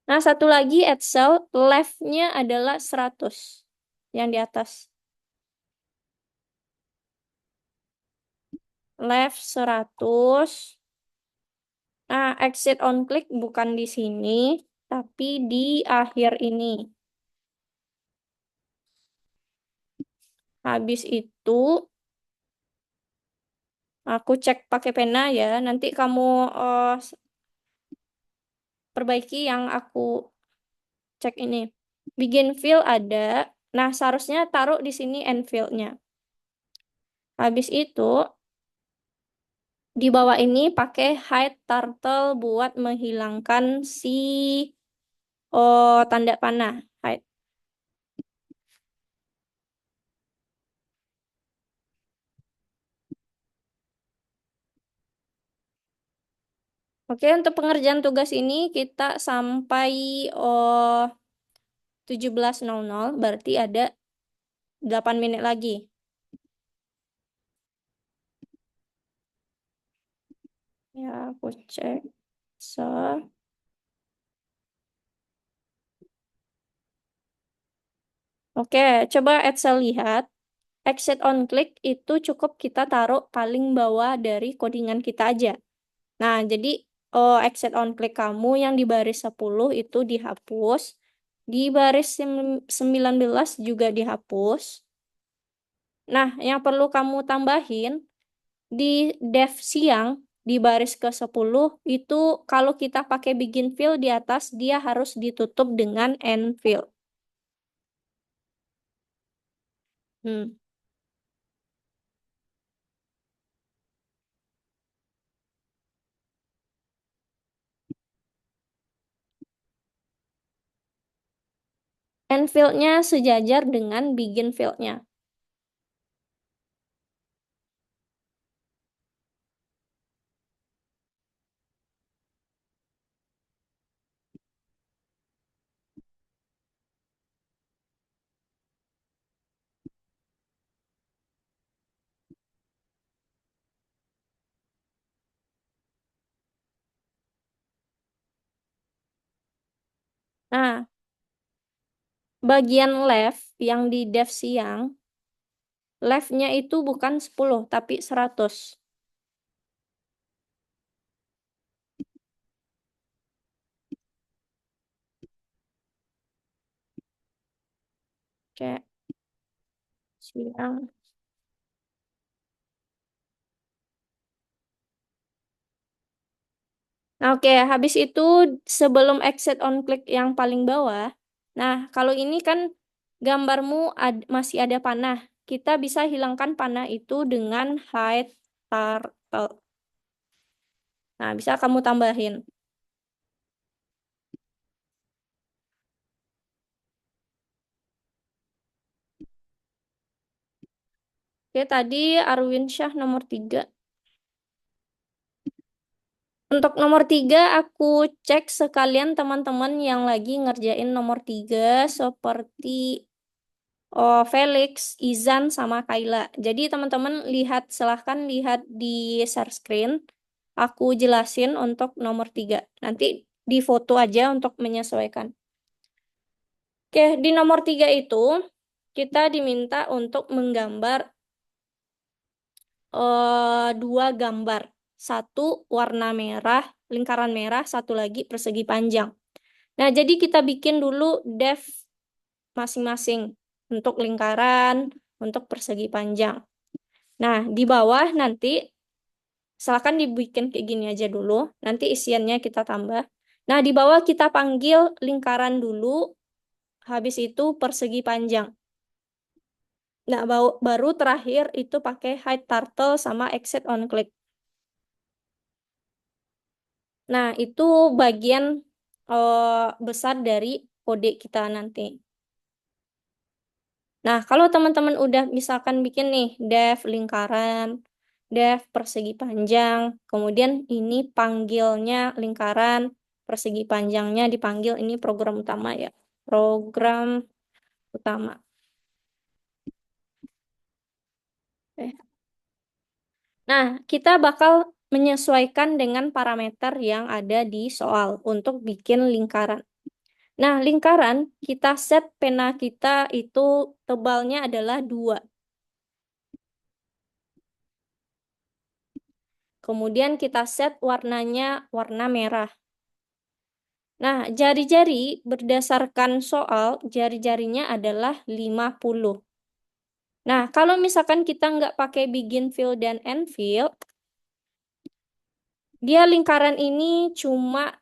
Nah, satu lagi Excel, left-nya adalah 100 yang di atas. Left 100. Nah, exit on click bukan di sini, tapi di akhir ini. Habis itu, aku cek pakai pena ya. Nanti kamu perbaiki yang aku cek ini. Begin fill ada. Nah, seharusnya taruh di sini end fill-nya. Habis itu, di bawah ini pakai hide turtle buat menghilangkan si tanda panah. Hide. Oke, untuk pengerjaan tugas ini kita sampai oh, 17.00, berarti ada 8 menit lagi. Ya, aku cek. So, oke, coba Excel lihat. Exit on click itu cukup kita taruh paling bawah dari codingan kita aja. Nah, jadi exit on click kamu yang di baris 10 itu dihapus. Di baris 19 juga dihapus. Nah, yang perlu kamu tambahin di def siang di baris ke-10 itu kalau kita pakai begin fill di atas dia harus ditutup dengan end fill. Hmm. End fill-nya sejajar dengan begin fill-nya. Nah, bagian left yang di def siang, left-nya itu bukan 10 tapi 100. Kayak siang. Nah, oke, habis itu sebelum exit on click yang paling bawah. Nah, kalau ini kan gambarmu masih ada panah. Kita bisa hilangkan panah itu dengan hide turtle. Nah, bisa kamu tambahin. Oke, tadi Arwin Syah nomor 3. Untuk nomor 3, aku cek sekalian teman-teman yang lagi ngerjain nomor 3 seperti Felix, Izan, sama Kayla. Jadi teman-teman lihat, silahkan lihat di share screen. Aku jelasin untuk nomor 3. Nanti di foto aja untuk menyesuaikan. Oke, di nomor 3 itu kita diminta untuk menggambar dua gambar. Satu warna merah, lingkaran merah, satu lagi persegi panjang. Nah, jadi kita bikin dulu depth masing-masing untuk lingkaran, untuk persegi panjang. Nah, di bawah nanti silakan dibikin kayak gini aja dulu. Nanti isiannya kita tambah. Nah, di bawah kita panggil lingkaran dulu, habis itu persegi panjang. Nah, baru terakhir itu pakai hide turtle sama exit on click. Nah, itu bagian besar dari kode kita nanti. Nah, kalau teman-teman udah misalkan bikin nih def lingkaran, def persegi panjang, kemudian ini panggilnya lingkaran, persegi panjangnya dipanggil ini program utama ya. Program utama. Eh. Nah, kita bakal menyesuaikan dengan parameter yang ada di soal untuk bikin lingkaran. Nah, lingkaran kita set pena kita itu tebalnya adalah 2. Kemudian kita set warnanya warna merah. Nah, jari-jari berdasarkan soal, jari-jarinya adalah 50. Nah, kalau misalkan kita nggak pakai begin fill dan end fill, dia lingkaran ini cuma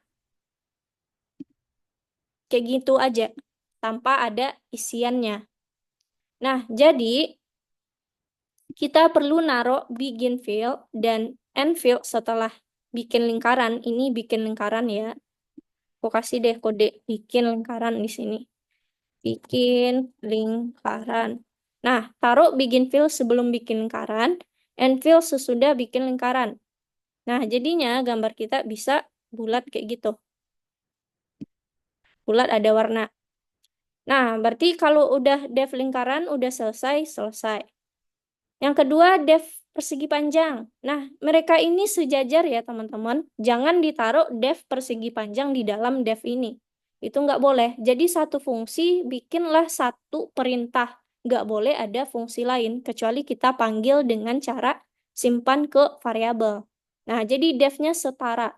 kayak gitu aja, tanpa ada isiannya. Nah, jadi kita perlu naruh begin fill dan end fill setelah bikin lingkaran. Ini bikin lingkaran ya. Aku kasih deh kode bikin lingkaran di sini. Bikin lingkaran. Nah, taruh begin fill sebelum bikin lingkaran, end fill sesudah bikin lingkaran. Nah, jadinya gambar kita bisa bulat kayak gitu. Bulat ada warna. Nah, berarti kalau udah def lingkaran, udah selesai, selesai. Yang kedua, def persegi panjang. Nah, mereka ini sejajar ya, teman-teman. Jangan ditaruh def persegi panjang di dalam def ini. Itu nggak boleh. Jadi satu fungsi, bikinlah satu perintah. Nggak boleh ada fungsi lain, kecuali kita panggil dengan cara simpan ke variabel. Nah, jadi defnya setara.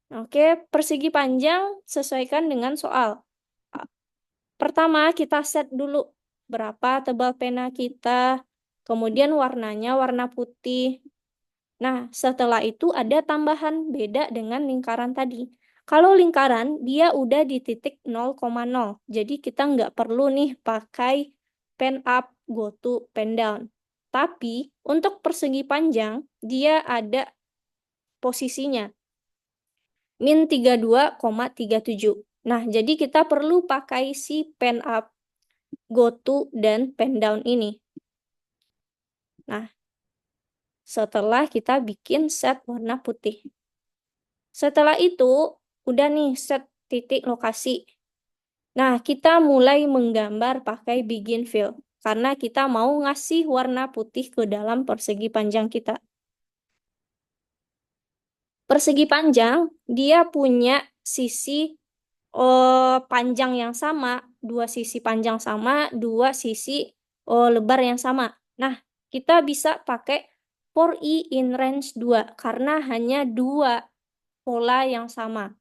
Oke, persegi panjang sesuaikan dengan soal. Pertama, kita set dulu berapa tebal pena kita, kemudian warnanya warna putih. Nah, setelah itu ada tambahan beda dengan lingkaran tadi. Kalau lingkaran, dia udah di titik 0,0. Jadi kita nggak perlu nih pakai pen up, go to, pen down. Tapi untuk persegi panjang, dia ada posisinya. Min 32,37. Nah, jadi kita perlu pakai si pen up, go to, dan pen down ini. Nah, setelah kita bikin set warna putih. Setelah itu, udah nih set titik lokasi. Nah, kita mulai menggambar pakai begin fill. Karena kita mau ngasih warna putih ke dalam persegi panjang kita. Persegi panjang, dia punya sisi panjang yang sama, dua sisi panjang sama, dua sisi lebar yang sama. Nah, kita bisa pakai for i in range 2 karena hanya dua pola yang sama.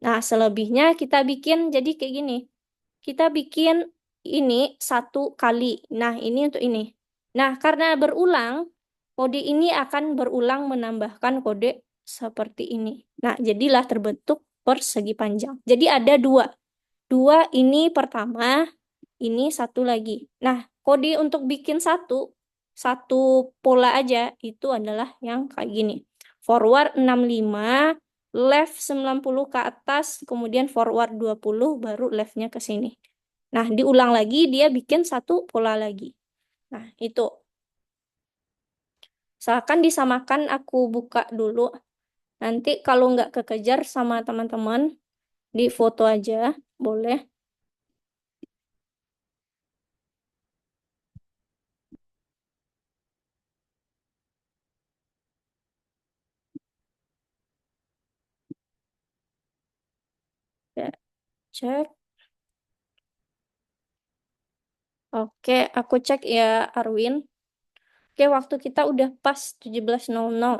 Nah, selebihnya kita bikin jadi kayak gini. Kita bikin ini satu kali. Nah, ini untuk ini. Nah, karena berulang, kode ini akan berulang menambahkan kode seperti ini. Nah, jadilah terbentuk persegi panjang. Jadi ada dua. Dua ini pertama, ini satu lagi. Nah, kode untuk bikin satu pola aja itu adalah yang kayak gini. Forward 65, left 90 ke atas, kemudian forward 20, baru leftnya ke sini. Nah, diulang lagi, dia bikin satu pola lagi. Nah, itu. Misalkan disamakan, aku buka dulu. Nanti kalau nggak kekejar sama teman-teman, di foto aja, boleh. Ya. Cek. Oke, aku cek ya, Arwin. Oke, waktu kita udah pas 17.00.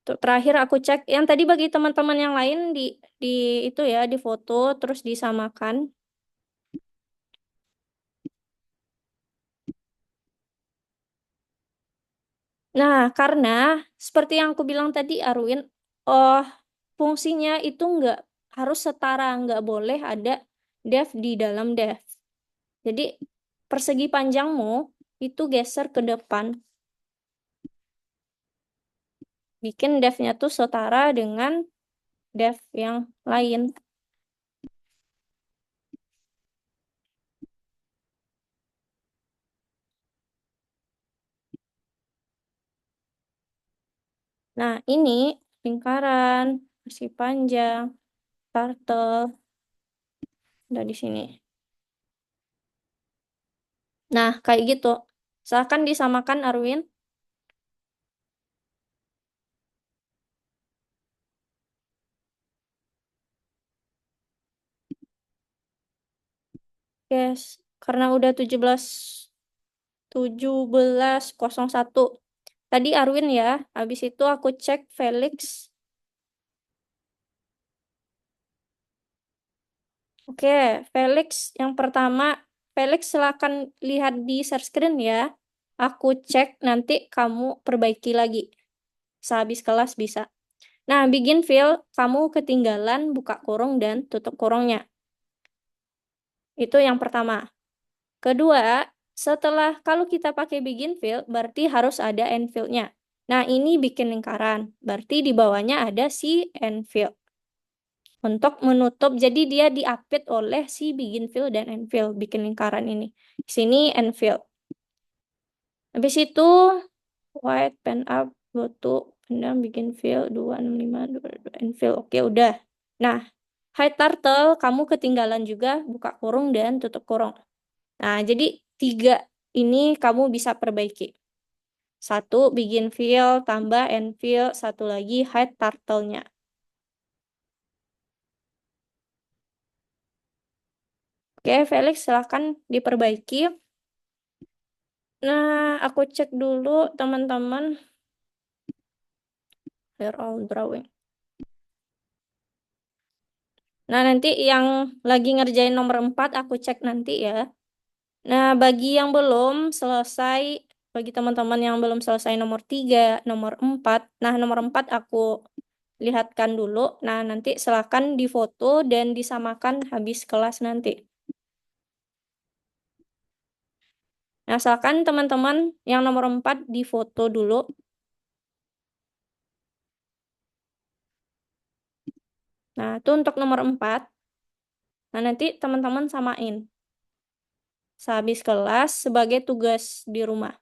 Tuh, terakhir aku cek. Yang tadi bagi teman-teman yang lain di itu ya, di foto terus disamakan. Nah, karena seperti yang aku bilang tadi, Arwin, oh, fungsinya itu nggak harus setara, nggak boleh ada def di dalam def. Jadi, persegi panjangmu itu geser ke depan. Bikin defnya tuh setara dengan def yang lain. Nah, ini lingkaran, persegi panjang, turtle, udah di sini. Nah, kayak gitu. Silahkan disamakan, Arwin. Yes, karena udah 17.01. Tadi Arwin ya, habis itu aku cek Felix. Oke, Felix yang pertama, Felix silakan lihat di share screen ya. Aku cek nanti kamu perbaiki lagi. Sehabis kelas bisa. Nah, begin fill, kamu ketinggalan buka kurung dan tutup kurungnya. Itu yang pertama. Kedua, setelah kalau kita pakai begin fill, berarti harus ada end fill-nya. Nah, ini bikin lingkaran. Berarti di bawahnya ada si end fill. Untuk menutup, jadi dia diapit oleh si begin fill dan end fill. Bikin lingkaran ini. Di sini end fill. Habis itu, white, pen up, go to, pendam, begin fill, 265, 22, end fill. Oke, udah. Nah, hi turtle, kamu ketinggalan juga, buka kurung dan tutup kurung. Nah, jadi tiga ini kamu bisa perbaiki. Satu, begin fill, tambah end fill, satu lagi hide turtle-nya. Oke, Felix, silahkan diperbaiki. Nah, aku cek dulu teman-teman. They're all drawing. Nah, nanti yang lagi ngerjain nomor 4, aku cek nanti ya. Nah, bagi yang belum selesai, bagi teman-teman yang belum selesai nomor 3, nomor 4, nah nomor 4 aku lihatkan dulu. Nah, nanti silakan difoto dan disamakan habis kelas nanti. Nah, silakan teman-teman yang nomor 4 difoto dulu. Nah, itu untuk nomor 4. Nah, nanti teman-teman samain sehabis kelas sebagai tugas di rumah.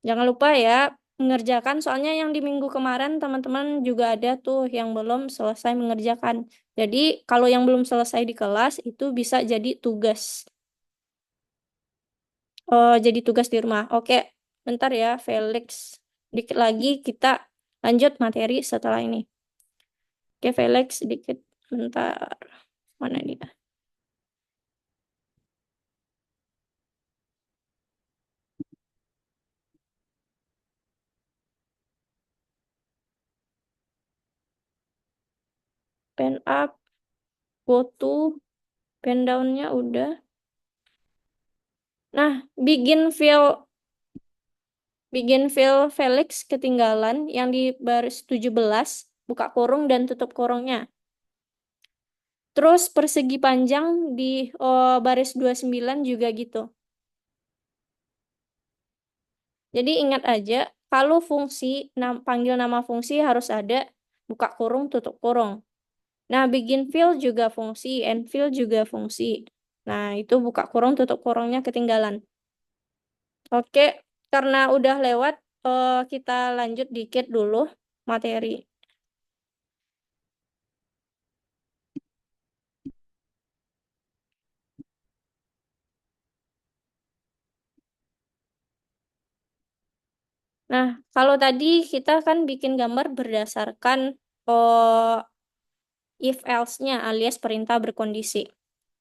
Jangan lupa ya, mengerjakan. Soalnya yang di minggu kemarin teman-teman juga ada tuh yang belum selesai mengerjakan. Jadi, kalau yang belum selesai di kelas, itu bisa jadi tugas. Jadi tugas di rumah. Oke, bentar ya, Felix. Dikit lagi kita lanjut materi setelah ini. Oke, Felix, dikit. Bentar. Mana dia? Pen up, go to, pen down-nya udah. Nah, begin fill Felix ketinggalan yang di baris 17, buka kurung dan tutup kurungnya. Terus persegi panjang di baris 29 juga gitu. Jadi ingat aja, kalau fungsi, panggil nama fungsi harus ada buka kurung, tutup kurung. Nah, begin fill juga fungsi, end fill juga fungsi. Nah, itu buka kurung, tutup kurungnya ketinggalan. Oke, karena udah lewat, kita lanjut dikit dulu materi. Nah, kalau tadi kita kan bikin gambar berdasarkan oh, if else-nya alias perintah berkondisi.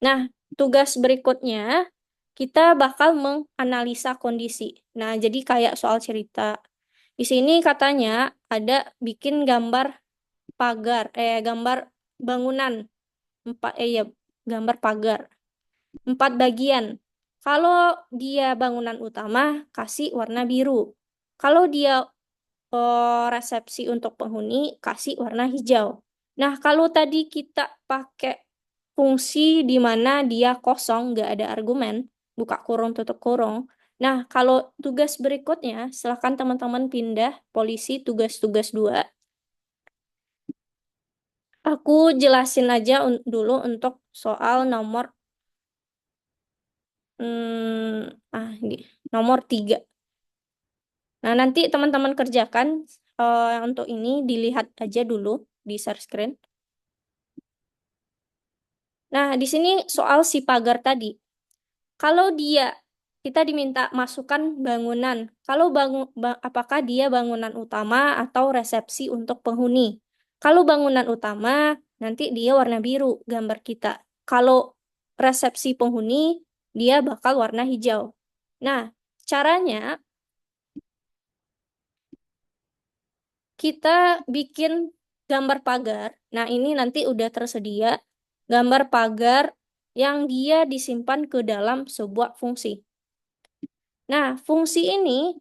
Nah, tugas berikutnya kita bakal menganalisa kondisi. Nah, jadi kayak soal cerita. Di sini katanya ada bikin gambar gambar bangunan ya, gambar pagar 4 bagian. Kalau dia bangunan utama, kasih warna biru. Kalau dia resepsi untuk penghuni, kasih warna hijau. Nah, kalau tadi kita pakai fungsi di mana dia kosong, nggak ada argumen, buka kurung, tutup kurung. Nah, kalau tugas berikutnya, silakan teman-teman pindah polisi tugas-tugas 2. Aku jelasin aja dulu untuk soal nomor 3. Nah, nanti teman-teman kerjakan untuk ini dilihat aja dulu di share screen. Nah, di sini soal si pagar tadi. Kalau kita diminta masukkan bangunan. Kalau apakah dia bangunan utama atau resepsi untuk penghuni? Kalau bangunan utama, nanti dia warna biru gambar kita. Kalau resepsi penghuni, dia bakal warna hijau. Nah, caranya kita bikin gambar pagar. Nah, ini nanti udah tersedia gambar pagar yang dia disimpan ke dalam sebuah fungsi. Nah, fungsi ini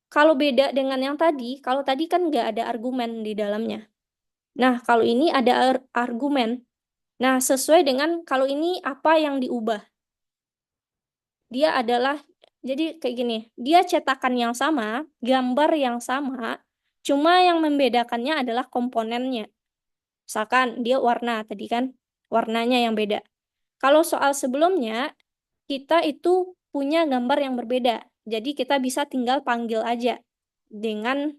kalau beda dengan yang tadi, kalau tadi kan nggak ada argumen di dalamnya. Nah, kalau ini ada argumen. Nah, sesuai dengan kalau ini apa yang diubah. Dia adalah, jadi kayak gini, dia cetakan yang sama, gambar yang sama, cuma yang membedakannya adalah komponennya. Misalkan dia warna tadi kan, warnanya yang beda. Kalau soal sebelumnya, kita itu punya gambar yang berbeda. Jadi kita bisa tinggal panggil aja dengan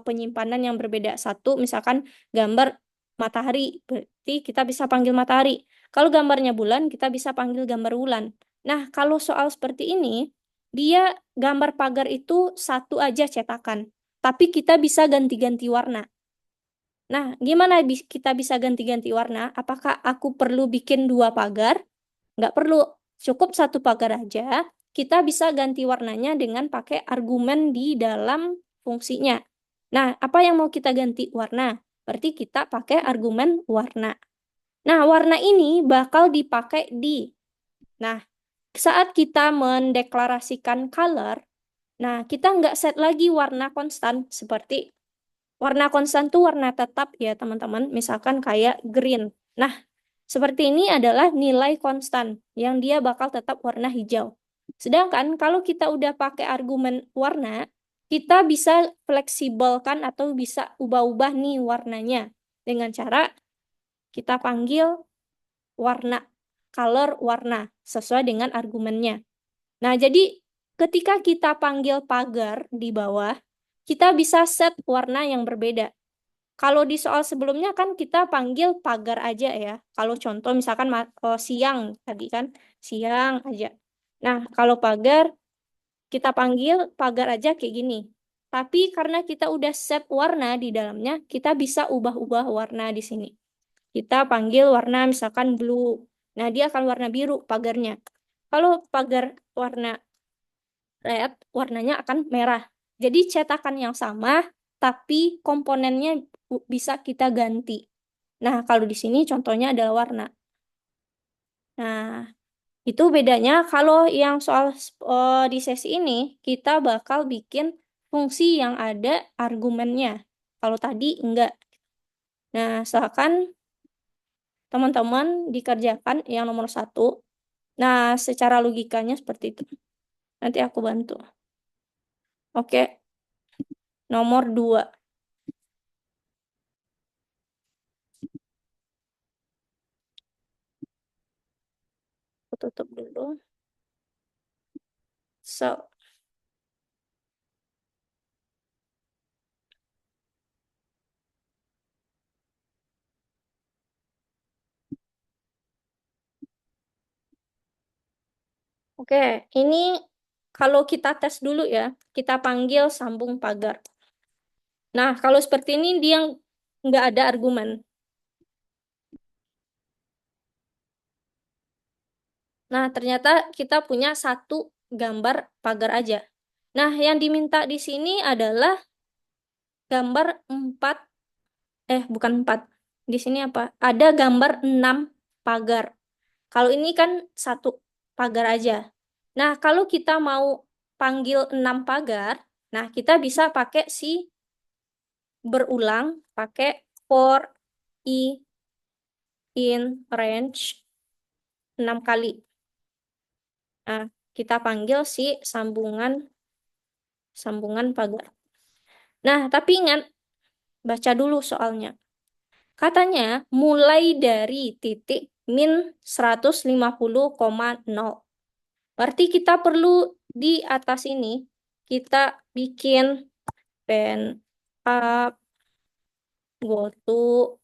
penyimpanan yang berbeda. Satu, misalkan gambar matahari, berarti kita bisa panggil matahari. Kalau gambarnya bulan, kita bisa panggil gambar bulan. Nah, kalau soal seperti ini, dia gambar pagar itu satu aja cetakan, tapi kita bisa ganti-ganti warna. Nah, gimana kita bisa ganti-ganti warna? Apakah aku perlu bikin 2 pagar? Nggak perlu, cukup 1 pagar aja. Kita bisa ganti warnanya dengan pakai argumen di dalam fungsinya. Nah, apa yang mau kita ganti warna? Berarti kita pakai argumen warna. Nah, warna ini bakal dipakai nah, saat kita mendeklarasikan color, nah, kita nggak set lagi warna konstan seperti warna konstan tuh warna tetap ya teman-teman, misalkan kayak green. Nah, seperti ini adalah nilai konstan yang dia bakal tetap warna hijau. Sedangkan kalau kita udah pakai argumen warna, kita bisa fleksibelkan atau bisa ubah-ubah nih warnanya dengan cara kita panggil warna, color warna sesuai dengan argumennya. Nah, jadi ketika kita panggil pagar di bawah, kita bisa set warna yang berbeda. Kalau di soal sebelumnya kan kita panggil pagar aja ya. Kalau contoh misalkan siang tadi kan, siang aja. Nah, kalau pagar kita panggil pagar aja kayak gini. Tapi karena kita udah set warna di dalamnya, kita bisa ubah-ubah warna di sini. Kita panggil warna misalkan blue. Nah, dia akan warna biru pagarnya. Kalau pagar warna red, warnanya akan merah. Jadi cetakan yang sama, tapi komponennya bisa kita ganti. Nah, kalau di sini contohnya adalah warna. Nah, itu bedanya kalau yang soal di sesi ini, kita bakal bikin fungsi yang ada argumennya. Kalau tadi enggak. Nah, silakan teman-teman dikerjakan yang nomor 1. Nah, secara logikanya seperti itu. Nanti aku bantu. Oke, nomor 2. Aku tutup dulu. So, oke, ini kalau kita tes dulu ya, kita panggil sambung pagar. Nah, kalau seperti ini dia nggak ada argumen. Nah, ternyata kita punya satu gambar pagar aja. Nah, yang diminta di sini adalah gambar empat, bukan empat. Di sini apa? Ada gambar 6 pagar. Kalau ini kan satu pagar aja. Nah, kalau kita mau panggil 6 pagar, nah kita bisa pakai si berulang, pakai for i in range 6 kali. Nah, kita panggil si sambungan sambungan pagar. Nah, tapi ingat, baca dulu soalnya. Katanya mulai dari titik min 150,0. Berarti kita perlu di atas ini, kita bikin pen up, goto,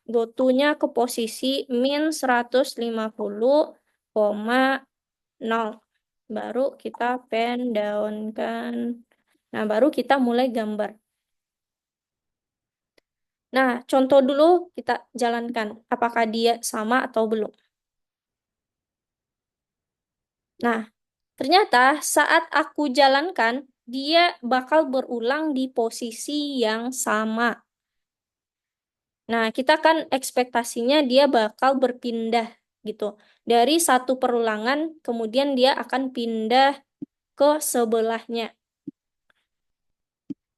gotonya ke posisi min 150,0. Baru kita pen down kan. Nah, baru kita mulai gambar. Nah, contoh dulu kita jalankan. Apakah dia sama atau belum? Nah, ternyata saat aku jalankan, dia bakal berulang di posisi yang sama. Nah, kita kan ekspektasinya dia bakal berpindah gitu. Dari satu perulangan, kemudian dia akan pindah ke sebelahnya.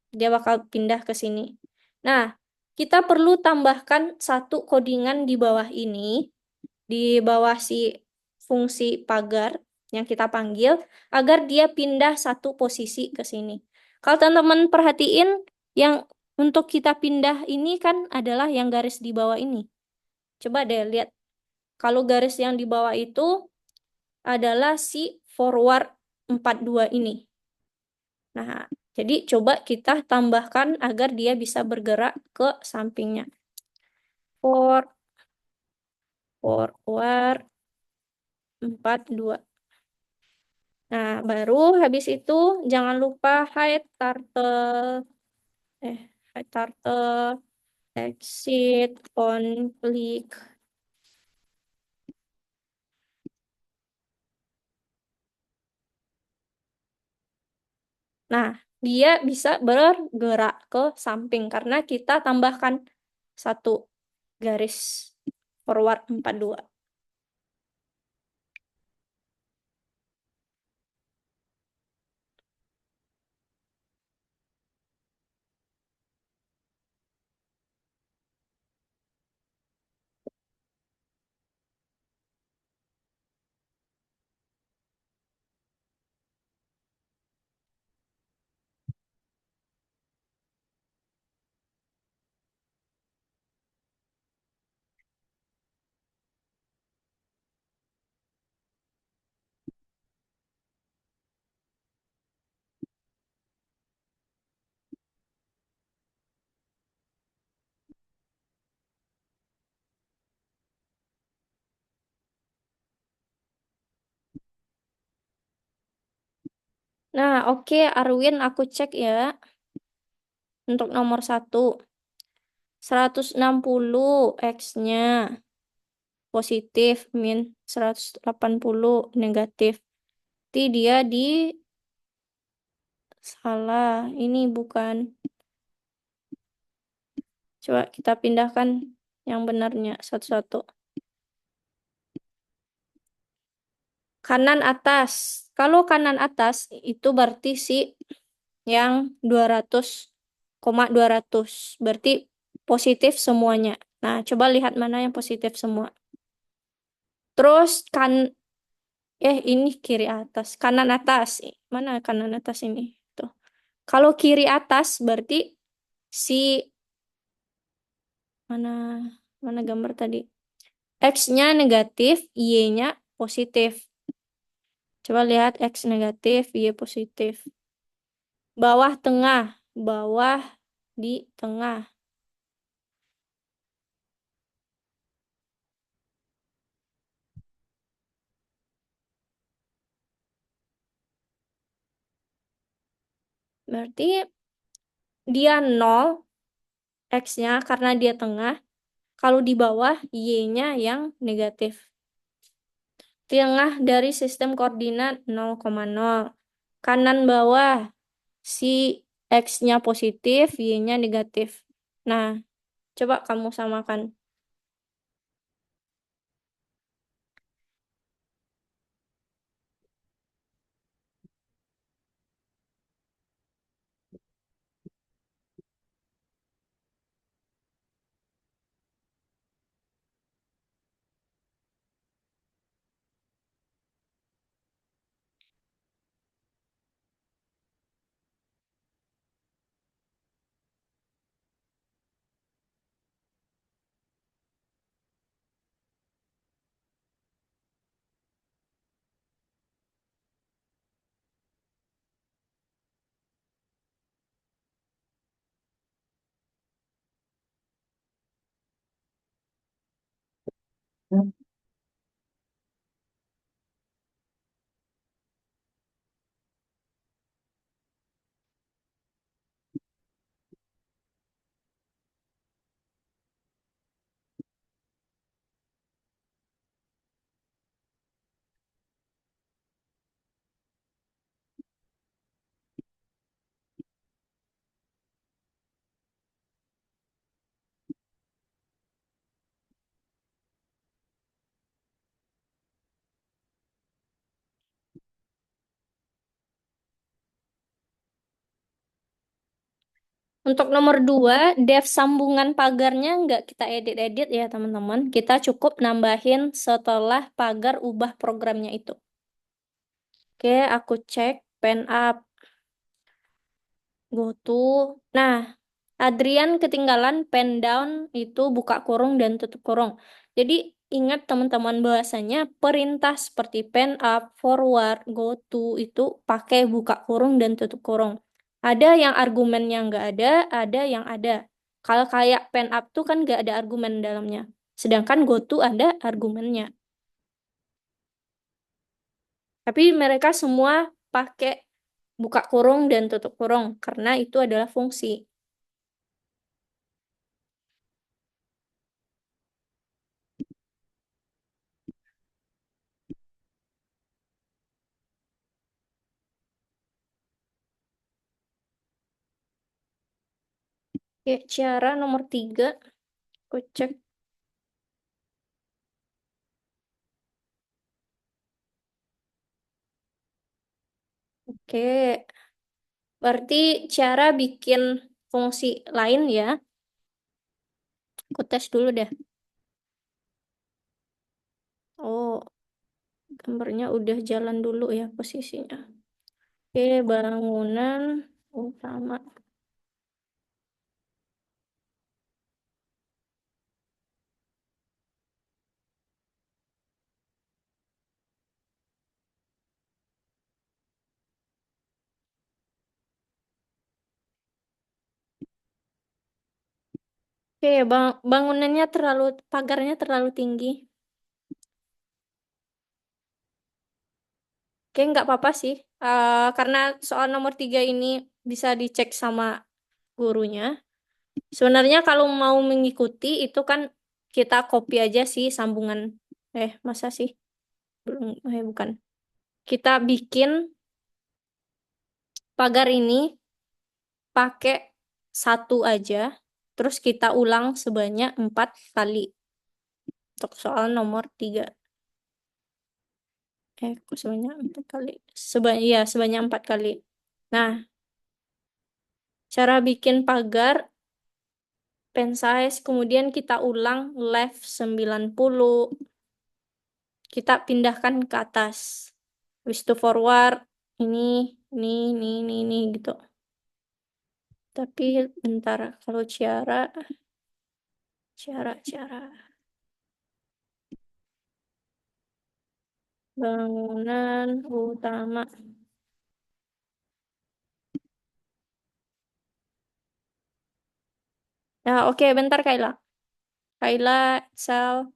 Dia bakal pindah ke sini. Nah, kita perlu tambahkan satu codingan di bawah ini, di bawah si fungsi pagar yang kita panggil, agar dia pindah satu posisi ke sini. Kalau teman-teman perhatiin, yang untuk kita pindah ini kan adalah yang garis di bawah ini. Coba deh lihat, kalau garis yang di bawah itu adalah si forward 42 ini. Nah, jadi coba kita tambahkan agar dia bisa bergerak ke sampingnya. Forward 42. Nah, baru habis itu jangan lupa hide turtle, hide turtle, exit on click. Nah, dia bisa bergerak ke samping karena kita tambahkan satu garis forward 42. Nah, oke, Arwin, aku cek ya untuk nomor satu. 160 X-nya positif, min 180 negatif. Jadi dia di salah. Ini bukan. Coba kita pindahkan yang benarnya satu-satu. Kanan atas. Kalau kanan atas itu berarti si yang 200,200. Berarti positif semuanya. Nah, coba lihat mana yang positif semua. Terus ini kiri atas, kanan atas. Mana kanan atas ini? Tuh. Kalau kiri atas berarti si mana mana gambar tadi? X-nya negatif, Y-nya positif. Coba lihat X negatif, Y positif. Bawah tengah, bawah di tengah. Berarti dia nol X-nya karena dia tengah. Kalau di bawah, Y-nya yang negatif. Tengah dari sistem koordinat 0,0. Kanan bawah, si X-nya positif, Y-nya negatif. Nah, coba kamu samakan. Untuk nomor 2, def sambungan pagarnya nggak kita edit-edit ya teman-teman. Kita cukup nambahin setelah pagar ubah programnya itu. Oke, aku cek pen up. Go to. Nah, Adrian ketinggalan pen down itu buka kurung dan tutup kurung. Jadi ingat teman-teman bahasanya perintah seperti pen up, forward, go to itu pakai buka kurung dan tutup kurung. Ada yang argumennya nggak ada yang ada. Kalau kayak pen up tuh kan nggak ada argumen dalamnya. Sedangkan go to ada argumennya. Tapi mereka semua pakai buka kurung dan tutup kurung karena itu adalah fungsi. Oke, cara nomor 3, aku cek. Oke, berarti cara bikin fungsi lain ya. Aku tes dulu deh. Oh, gambarnya udah jalan dulu ya posisinya. Oke, bangunan utama. Oke, bangunannya pagarnya terlalu tinggi. Oke, nggak apa-apa sih. Karena soal nomor 3 ini bisa dicek sama gurunya. Sebenarnya kalau mau mengikuti itu kan kita copy aja sih sambungan. Masa sih? Belum, bukan. Kita bikin pagar ini pakai satu aja, terus kita ulang sebanyak 4 kali. Untuk soal nomor 3. Kok sebanyak 4 kali? Sebanyak 4 kali. Nah, cara bikin pagar pen size, kemudian kita ulang left 90. Kita pindahkan ke atas. Habis itu forward, ini, ini, gitu. Tapi bentar, kalau cara bangunan utama. Ya, oke, bentar Kayla. Kayla, Sal,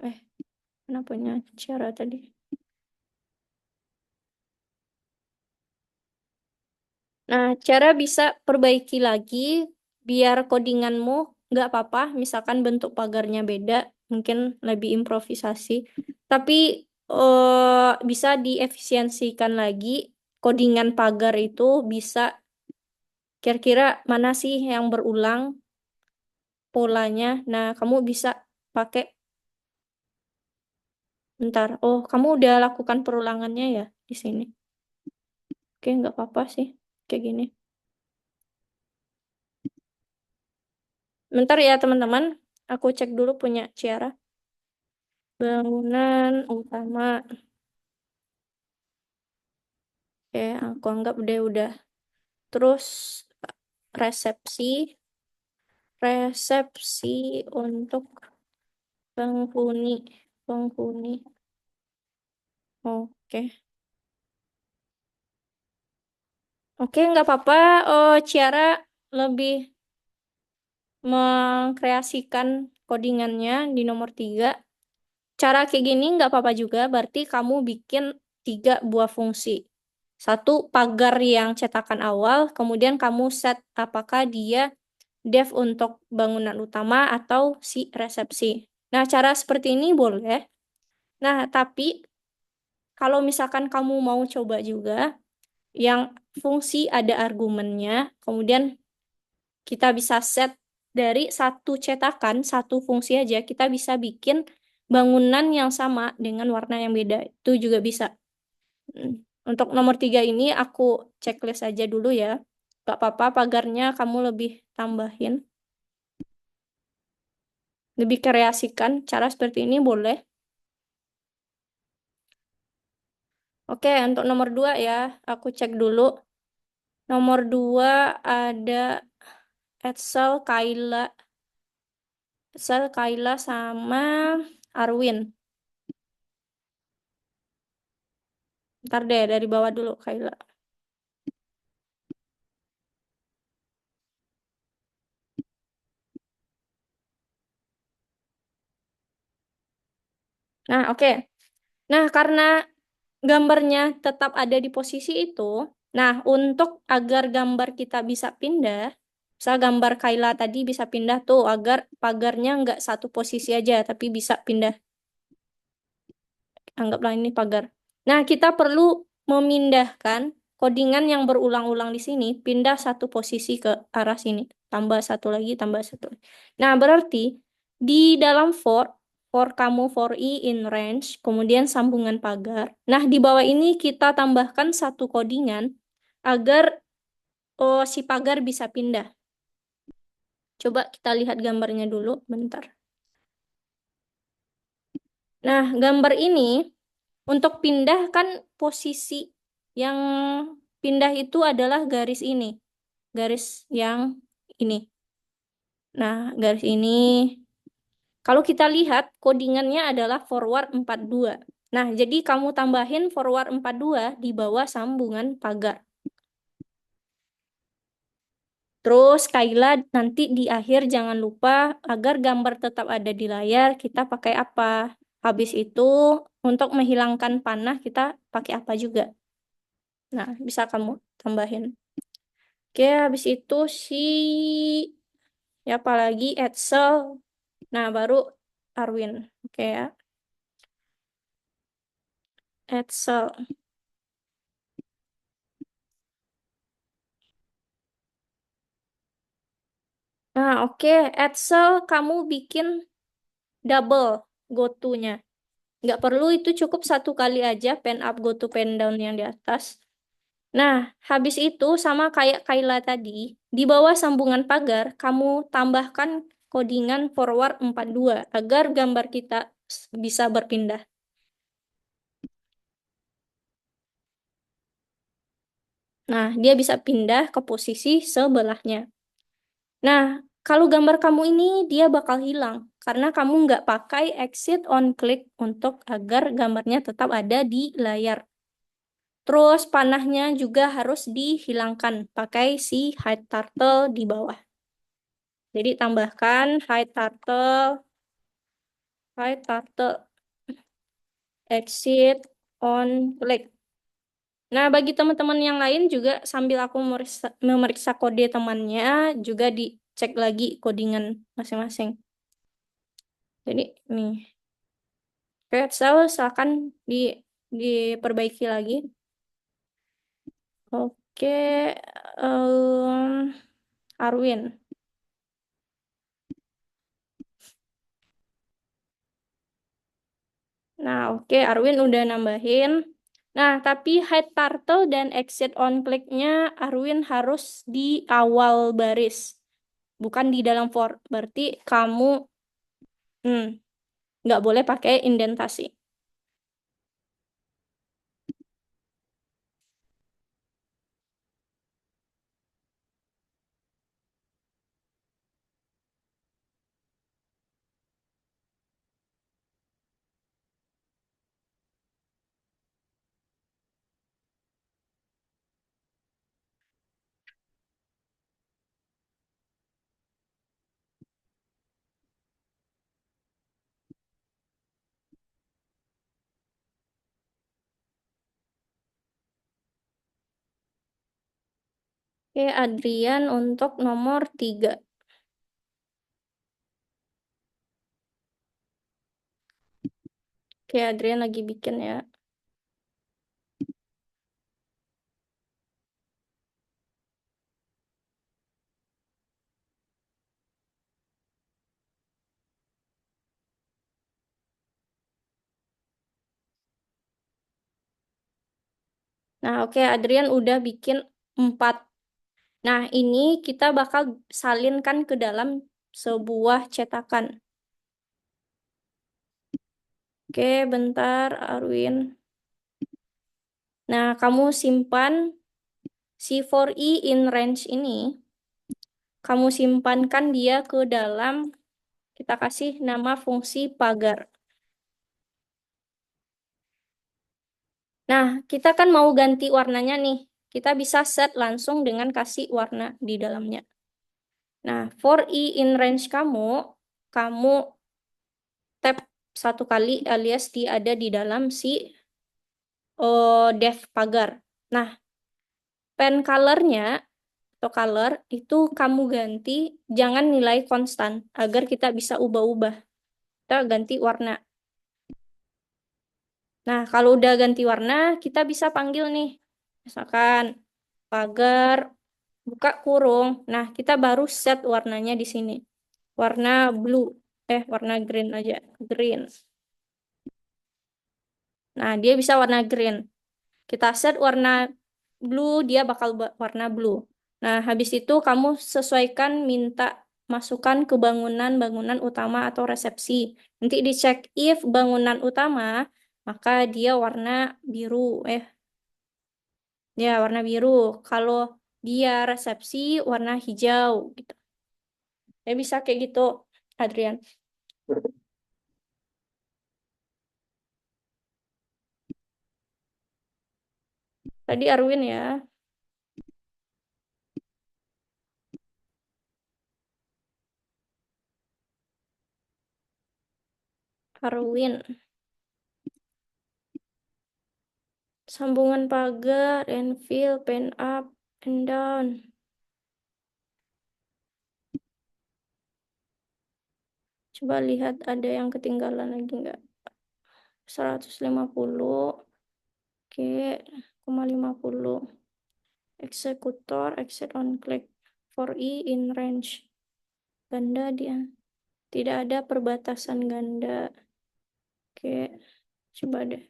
eh, mana punya cara tadi? Nah, cara bisa perbaiki lagi biar codinganmu nggak apa-apa. Misalkan bentuk pagarnya beda, mungkin lebih improvisasi. Tapi bisa diefisiensikan lagi. Codingan pagar itu bisa kira-kira mana sih yang berulang polanya. Nah, kamu bisa pakai bentar. Oh, kamu udah lakukan perulangannya ya di sini. Oke, nggak apa-apa sih. Kayak gini. Bentar ya, teman-teman. Aku cek dulu punya Ciara. Bangunan utama. Oke, aku anggap deh udah. Terus resepsi. Resepsi untuk penghuni. Penghuni. Oke. Oke, nggak apa-apa. Oh, Ciara lebih mengkreasikan codingannya di nomor 3. Cara kayak gini nggak apa-apa juga, berarti kamu bikin 3 buah fungsi. Satu, pagar yang cetakan awal, kemudian kamu set apakah dia dev untuk bangunan utama atau si resepsi. Nah, cara seperti ini boleh. Nah, tapi kalau misalkan kamu mau coba juga, yang fungsi ada argumennya, kemudian kita bisa set dari satu cetakan, satu fungsi aja, kita bisa bikin bangunan yang sama dengan warna yang beda. Itu juga bisa. Hmm. Untuk nomor 3 ini aku checklist aja dulu ya. Gak apa-apa, pagarnya kamu lebih tambahin. Lebih kreasikan. Cara seperti ini boleh. Oke, untuk nomor 2 ya. Aku cek dulu. Nomor 2 ada Edsel, Kayla. Edsel, Kayla sama Arwin. Ntar deh, dari bawah dulu, Kayla. Nah, oke. Nah, karena gambarnya tetap ada di posisi itu, nah, untuk agar gambar kita bisa pindah, misal gambar Kayla tadi bisa pindah tuh, agar pagarnya nggak satu posisi aja, tapi bisa pindah. Anggaplah ini pagar. Nah, kita perlu memindahkan codingan yang berulang-ulang di sini, pindah satu posisi ke arah sini. Tambah satu lagi, tambah satu lagi. Nah, berarti di dalam for kamu for i in range, kemudian sambungan pagar. Nah, di bawah ini kita tambahkan satu codingan agar si pagar bisa pindah. Coba kita lihat gambarnya dulu, bentar. Nah, gambar ini untuk pindah kan posisi yang pindah itu adalah garis ini. Garis yang ini. Nah, garis ini. Kalau kita lihat, codingannya adalah forward 42. Nah, jadi kamu tambahin forward 42 di bawah sambungan pagar. Terus, Kayla, nanti di akhir jangan lupa agar gambar tetap ada di layar, kita pakai apa? Habis itu, untuk menghilangkan panah, kita pakai apa juga? Nah, bisa kamu tambahin. Oke, habis itu si ya apalagi Edsel. Nah, baru Arwin. Oke ya, Edsel. Nah, oke, Edsel kamu bikin double go-to-nya. Nggak perlu itu cukup satu kali aja pen up go to pen down yang di atas. Nah, habis itu sama kayak Kayla tadi, di bawah sambungan pagar kamu tambahkan codingan forward 42 agar gambar kita bisa berpindah. Nah, dia bisa pindah ke posisi sebelahnya. Nah, kalau gambar kamu ini dia bakal hilang karena kamu nggak pakai exit on click untuk agar gambarnya tetap ada di layar. Terus panahnya juga harus dihilangkan pakai si hide turtle di bawah. Jadi tambahkan hide turtle exit on click. Nah, bagi teman-teman yang lain juga sambil aku memeriksa kode temannya, juga dicek lagi codingan masing-masing. Jadi, nih. Oke, silakan diperbaiki lagi. Oke, Arwin. Nah, oke, Arwin udah nambahin. Nah, tapi hide turtle dan exit on click-nya Arwin harus di awal baris, bukan di dalam for. Berarti kamu hmm, nggak boleh pakai indentasi. Oke, Adrian untuk nomor 3. Oke, Adrian lagi bikin ya. Nah, oke, Adrian udah bikin 4. Nah, ini kita bakal salinkan ke dalam sebuah cetakan. Oke, bentar, Arwin. Nah, kamu simpan si 4i in range ini. Kamu simpankan dia ke dalam, kita kasih nama fungsi pagar. Nah, kita kan mau ganti warnanya nih. Kita bisa set langsung dengan kasih warna di dalamnya. Nah, 4i in range kamu tap 1 kali alias dia ada di dalam si def pagar. Nah, pen colornya atau color itu kamu ganti jangan nilai konstan agar kita bisa ubah-ubah. Kita ganti warna. Nah, kalau udah ganti warna, kita bisa panggil nih. Misalkan pagar buka kurung. Nah, kita baru set warnanya di sini. Warna blue. Warna green aja. Green. Nah, dia bisa warna green. Kita set warna blue, dia bakal warna blue. Nah, habis itu kamu sesuaikan minta masukkan ke bangunan-bangunan utama atau resepsi. Nanti dicek if bangunan utama, maka dia warna biru. Ya, warna biru. Kalau dia resepsi, warna hijau gitu. Bisa kayak gitu, Adrian. Tadi Arwin ya. Arwin. Sambungan pagar, and fill, pen up, and down. Coba lihat ada yang ketinggalan lagi nggak? 150. Oke, 50. Eksekutor, exit on click. 4i in range. Ganda dia. Tidak ada perbatasan ganda. Oke, coba deh.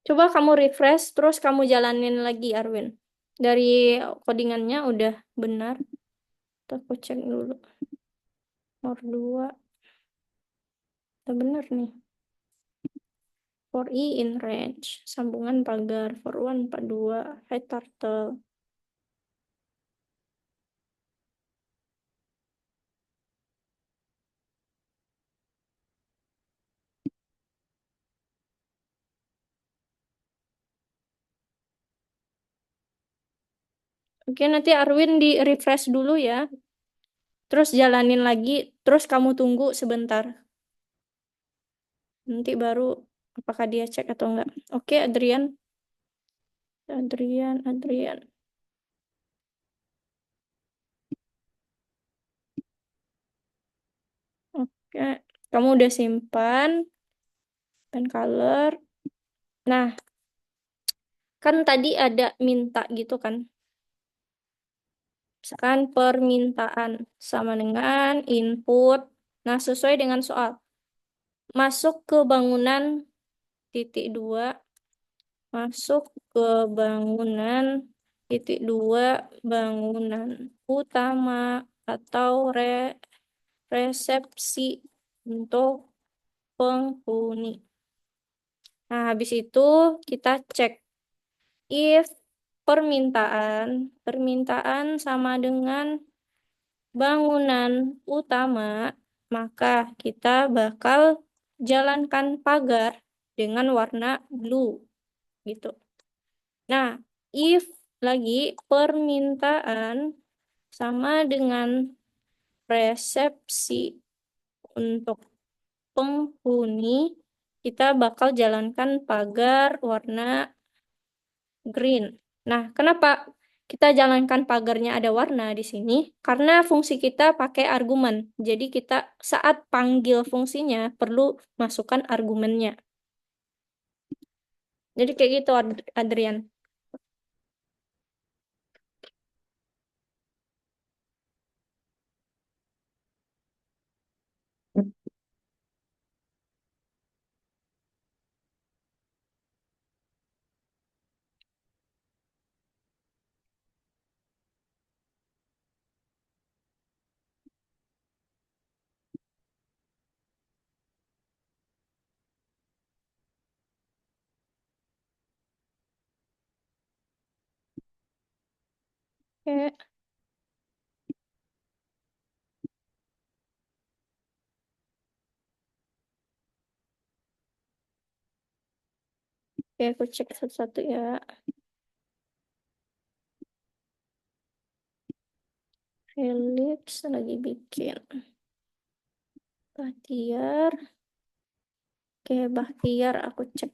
Coba kamu refresh, terus kamu jalanin lagi, Arwin. Dari codingannya udah benar. Aku cek dulu. Nomor 2. Udah benar nih. For E in range. Sambungan pagar. For one, 42. Hi turtle. Oke, nanti Arwin di refresh dulu ya. Terus jalanin lagi. Terus kamu tunggu sebentar. Nanti baru apakah dia cek atau enggak. Oke, Adrian. Adrian. Oke, kamu udah simpan pen color. Nah, kan tadi ada minta gitu kan. Misalkan permintaan sama dengan input. Nah, sesuai dengan soal. Masuk ke bangunan titik dua. Masuk ke bangunan titik dua. Bangunan utama atau resepsi untuk penghuni. Nah, habis itu kita cek if permintaan sama dengan bangunan utama, maka kita bakal jalankan pagar dengan warna blue gitu. Nah, if lagi permintaan sama dengan resepsi untuk penghuni, kita bakal jalankan pagar warna green. Nah, kenapa kita jalankan pagarnya ada warna di sini? Karena fungsi kita pakai argumen. Jadi kita saat panggil fungsinya perlu masukkan argumennya. Jadi kayak gitu, Adrian. Oke, oke, aku cek satu-satu ya. Felix lagi bikin. Bahtiar. Oke, Bahtiar aku cek.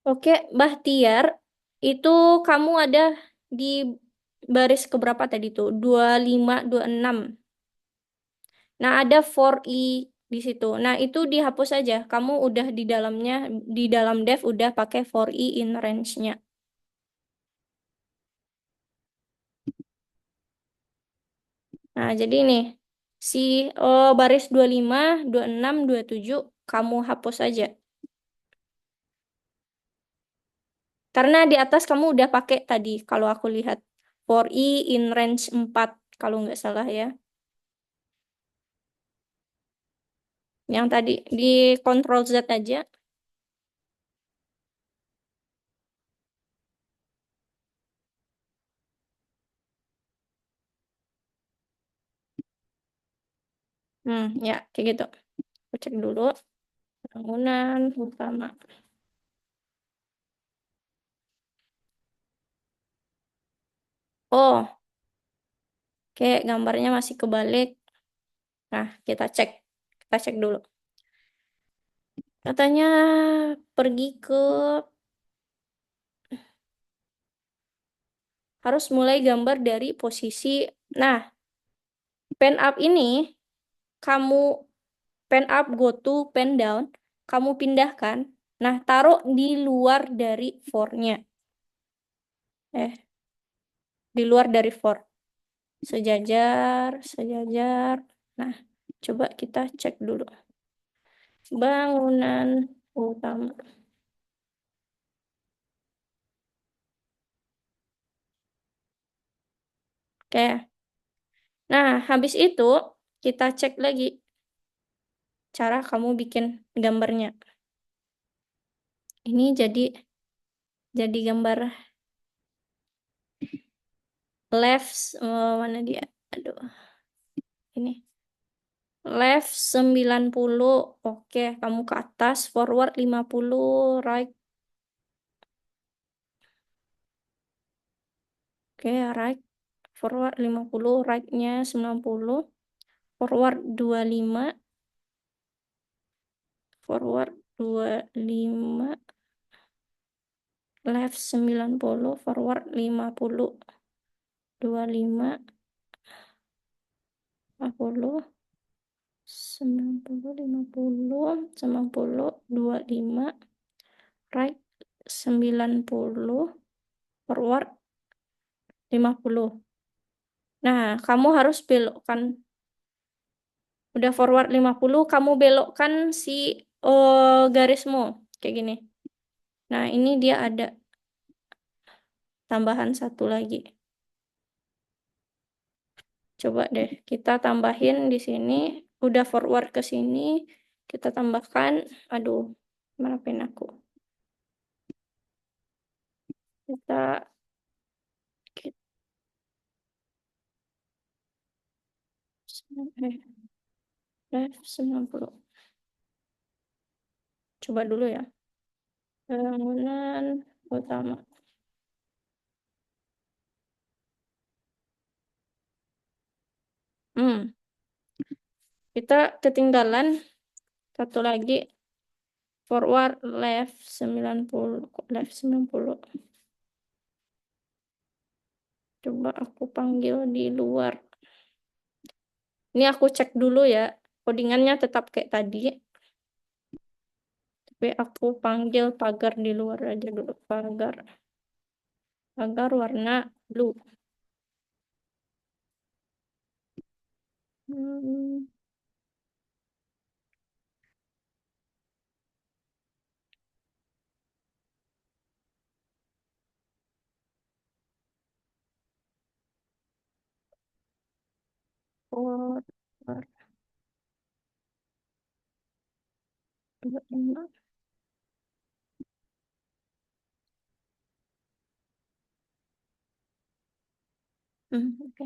Oke, Bahtiar, itu kamu ada di baris keberapa tadi tuh? 25, 26. Nah, ada for i di situ. Nah, itu dihapus aja. Kamu udah di dalamnya, di dalam dev udah pakai for i in range-nya. Nah, jadi nih, si baris 25, 26, 27 kamu hapus aja. Karena di atas kamu udah pakai tadi, kalau aku lihat. For i in range 4, kalau nggak salah ya. Yang tadi di Ctrl Z aja. Ya, kayak gitu. Aku cek dulu. Bangunan utama. Oh, kayak gambarnya masih kebalik. Nah, kita cek. Kita cek dulu. Katanya pergi ke harus mulai gambar dari posisi. Nah, pen up ini kamu pen up, go to, pen down, kamu pindahkan. Nah, taruh di luar dari for-nya. Eh, di luar dari for. sejajar, sejajar. Nah, coba kita cek dulu. Bangunan utama. Oke. Nah, habis itu kita cek lagi cara kamu bikin gambarnya. Ini jadi gambar left mana dia? Aduh, ini. Left 90. Oke, kamu ke atas, forward 50, right. Oke, right. Forward 50, right-nya 90. Forward 25, forward 25, left 90, forward 50. 25, 50, 90, 50, 90, 25, right 90, forward 50. Nah, kamu harus belokkan. Udah forward 50, kamu belokkan si garismu. Kayak gini. Nah, ini dia ada tambahan satu lagi. Coba deh, kita tambahin di sini. Udah forward ke sini. Kita tambahkan. Aduh, mana pen aku? Kita, kita left 90. Coba dulu ya. Bangunan utama. Hmm, kita ketinggalan satu lagi. Forward left 90. Kok left 90? Coba aku panggil di luar. Ini aku cek dulu ya. Codingannya tetap kayak tadi. Tapi aku panggil pagar di luar aja dulu. Pagar. Pagar warna blue. Hmm, forward, dua, lima. Oke.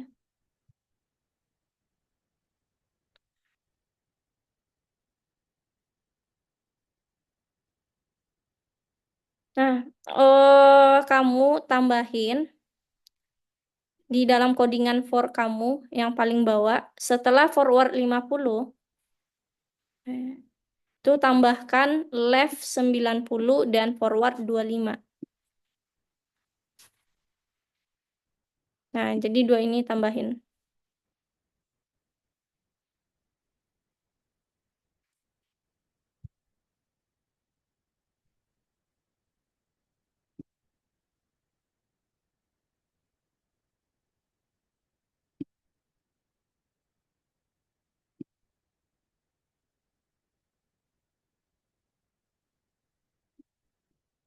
Nah, kamu tambahin di dalam codingan for kamu yang paling bawah, setelah forward 50, itu tambahkan left 90 dan forward 25. Nah, jadi dua ini tambahin.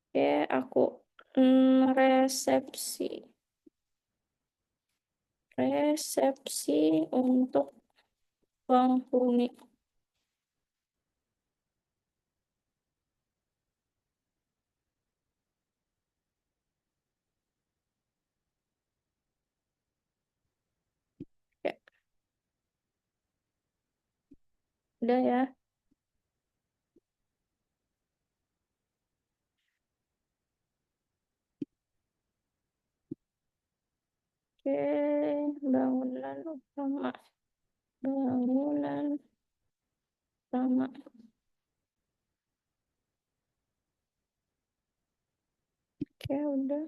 Oke, aku resepsi. Resepsi untuk penghuni. Ya, udah ya. Oke, bangunan utama. Bangunan utama. Oke, udah.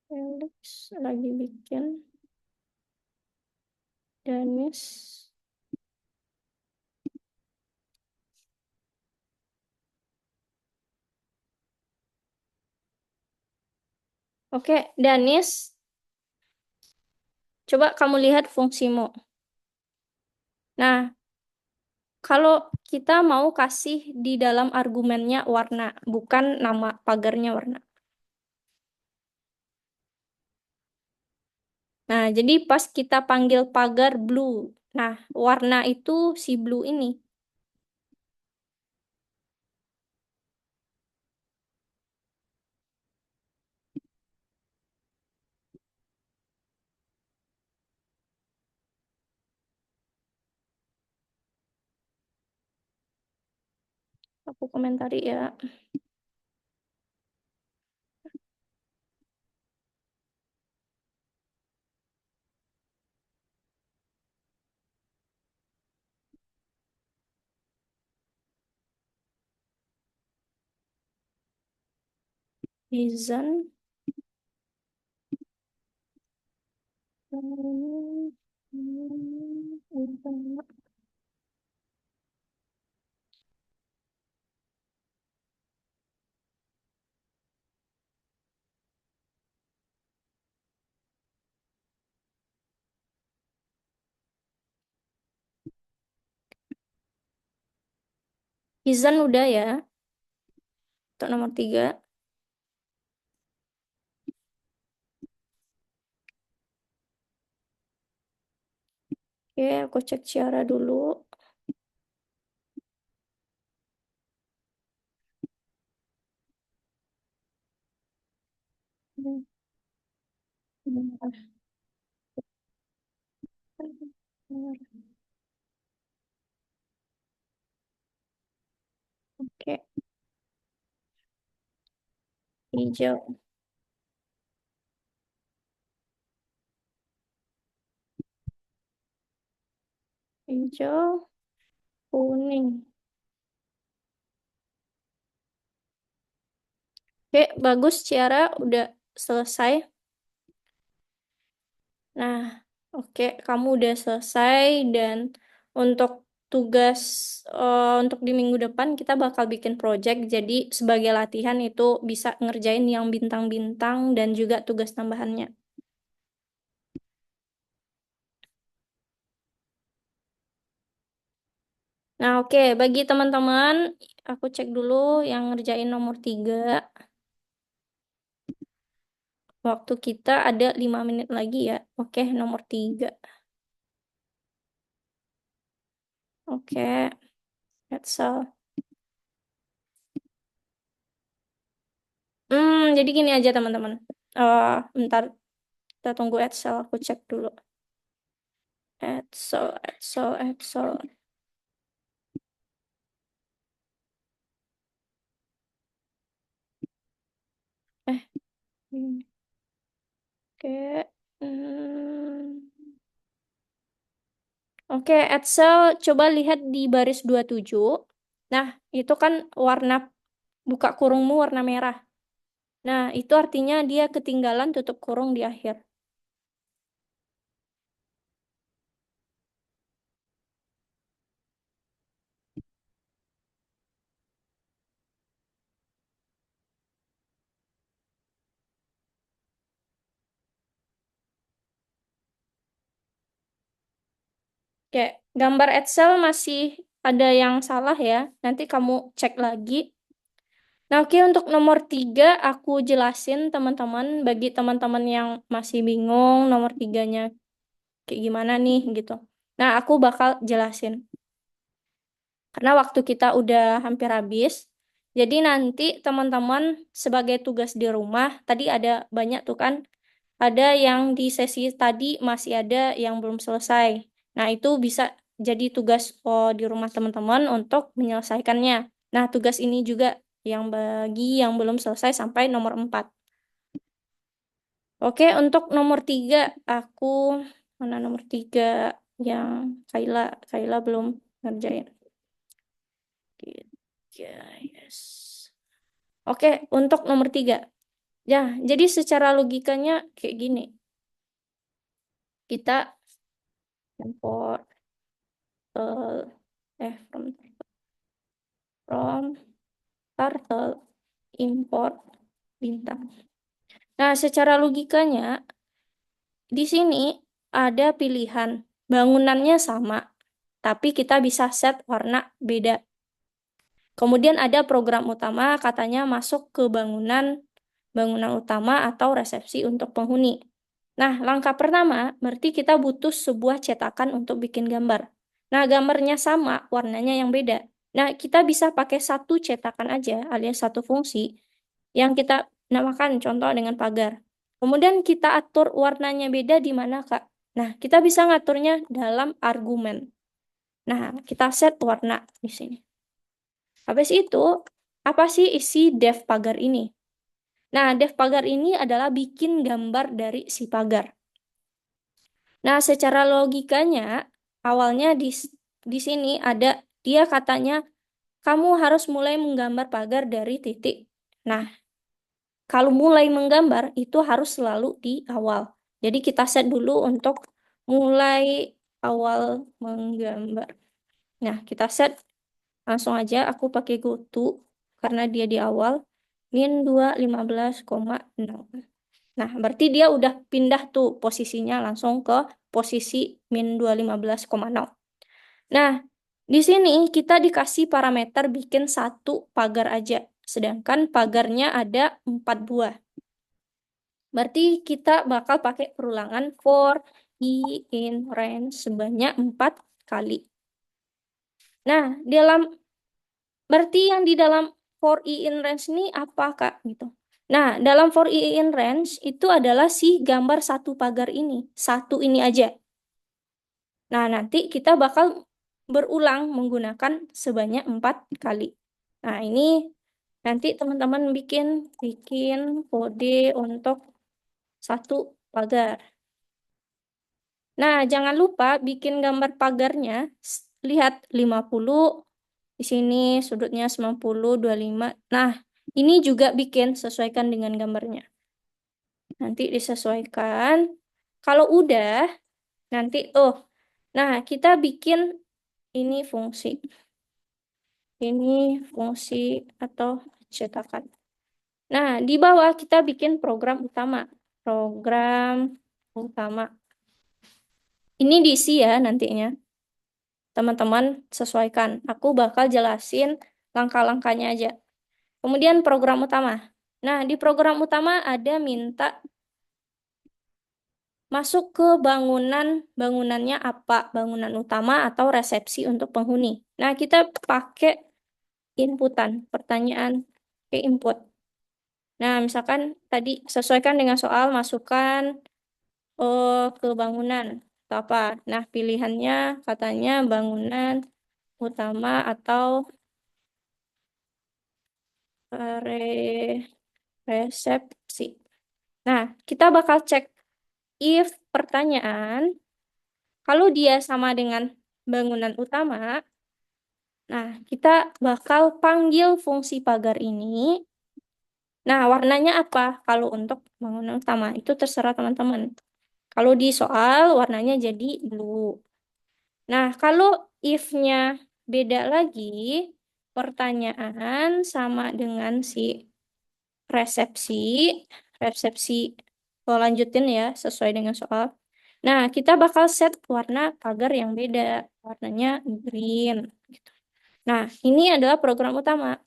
Felix lagi bikin. Danis. Oke, Danis, coba kamu lihat fungsimu. Nah, kalau kita mau kasih di dalam argumennya warna, bukan nama pagarnya warna. Nah, jadi pas kita panggil pagar blue, nah warna itu si blue ini. Aku komentari ya. Reason. Reason udah ya, untuk nomor 3. Oke, aku cek Ciara dulu. Oke, hijau, hijau, kuning. Oke, bagus Ciara, udah selesai. Nah, oke, kamu udah selesai dan untuk tugas untuk di minggu depan kita bakal bikin project. Jadi sebagai latihan itu bisa ngerjain yang bintang-bintang dan juga tugas tambahannya. Nah, oke, bagi teman-teman, aku cek dulu yang ngerjain nomor 3. Waktu kita ada 5 menit lagi ya. Oke, nomor 3. Oke, that's all. Jadi gini aja teman-teman. Bentar, kita tunggu Excel, aku cek dulu. Excel. Eh, hmm, oke. Hmm, Oke, Excel, coba lihat di baris 27. Nah, itu kan warna buka kurungmu warna merah. Nah, itu artinya dia ketinggalan tutup kurung di akhir. Oke, gambar Excel masih ada yang salah ya. Nanti kamu cek lagi. Nah, oke, untuk nomor 3 aku jelasin teman-teman. Bagi teman-teman yang masih bingung nomor tiganya kayak gimana nih gitu. Nah, aku bakal jelasin. Karena waktu kita udah hampir habis. Jadi nanti teman-teman sebagai tugas di rumah, tadi ada banyak tuh kan. Ada yang di sesi tadi masih ada yang belum selesai. Nah, itu bisa jadi tugas di rumah teman-teman untuk menyelesaikannya. Nah, tugas ini juga yang bagi yang belum selesai sampai nomor 4. Oke, untuk nomor 3, aku, mana nomor 3 yang Kaila, Kaila belum ngerjain. Tiga, yes. Oke, untuk nomor 3. Ya, jadi secara logikanya kayak gini. Kita import from turtle import bintang. Nah, secara logikanya, di sini ada pilihan bangunannya sama, tapi kita bisa set warna beda. Kemudian ada program utama, katanya masuk ke bangunan utama atau resepsi untuk penghuni. Nah, langkah pertama berarti kita butuh sebuah cetakan untuk bikin gambar. Nah, gambarnya sama, warnanya yang beda. Nah, kita bisa pakai satu cetakan aja, alias satu fungsi, yang kita namakan contoh dengan pagar. Kemudian kita atur warnanya beda di mana, Kak? Nah, kita bisa ngaturnya dalam argumen. Nah, kita set warna di sini. Habis itu, apa sih isi dev pagar ini? Nah, dev pagar ini adalah bikin gambar dari si pagar. Nah, secara logikanya, awalnya di sini ada dia katanya kamu harus mulai menggambar pagar dari titik. Nah, kalau mulai menggambar itu harus selalu di awal. Jadi kita set dulu untuk mulai awal menggambar. Nah, kita set langsung aja aku pakai GoTo karena dia di awal -2 15,6. Nah, berarti dia udah pindah tuh posisinya langsung ke posisi -2 15,0. Nah, di sini kita dikasih parameter bikin satu pagar aja, sedangkan pagarnya ada 4 buah. Berarti kita bakal pakai perulangan for i in range sebanyak 4 kali. Nah, dalam berarti yang di dalam for i in range ini apa, Kak? Gitu. Nah, dalam for i in range itu adalah si gambar satu pagar ini. Satu ini aja. Nah, nanti kita bakal berulang menggunakan sebanyak 4 kali. Nah, ini nanti teman-teman bikin bikin kode untuk satu pagar. Nah, jangan lupa bikin gambar pagarnya. Lihat 50 di sini sudutnya 90, 25. Nah, ini juga bikin sesuaikan dengan gambarnya. Nanti disesuaikan. Kalau udah, nanti nah kita bikin ini fungsi. Ini fungsi atau cetakan. Nah, di bawah kita bikin program utama. Program utama. Ini diisi ya nantinya. Teman-teman sesuaikan. Aku bakal jelasin langkah-langkahnya aja. Kemudian program utama. Nah, di program utama ada minta masuk ke bangunannya apa? Bangunan utama atau resepsi untuk penghuni. Nah, kita pakai inputan, pertanyaan ke input. Nah, misalkan tadi sesuaikan dengan soal masukkan ke bangunan atau apa. Nah, pilihannya katanya bangunan utama atau resepsi. Nah, kita bakal cek if pertanyaan, kalau dia sama dengan bangunan utama, nah kita bakal panggil fungsi pagar ini. Nah, warnanya apa? Kalau untuk bangunan utama, itu terserah teman-teman. Kalau di soal, warnanya jadi blue. Nah, kalau if-nya beda lagi, pertanyaan sama dengan si resepsi, resepsi lanjutin ya, sesuai dengan soal. Nah, kita bakal set warna pagar yang beda, warnanya green. Gitu. Nah, ini adalah program utama.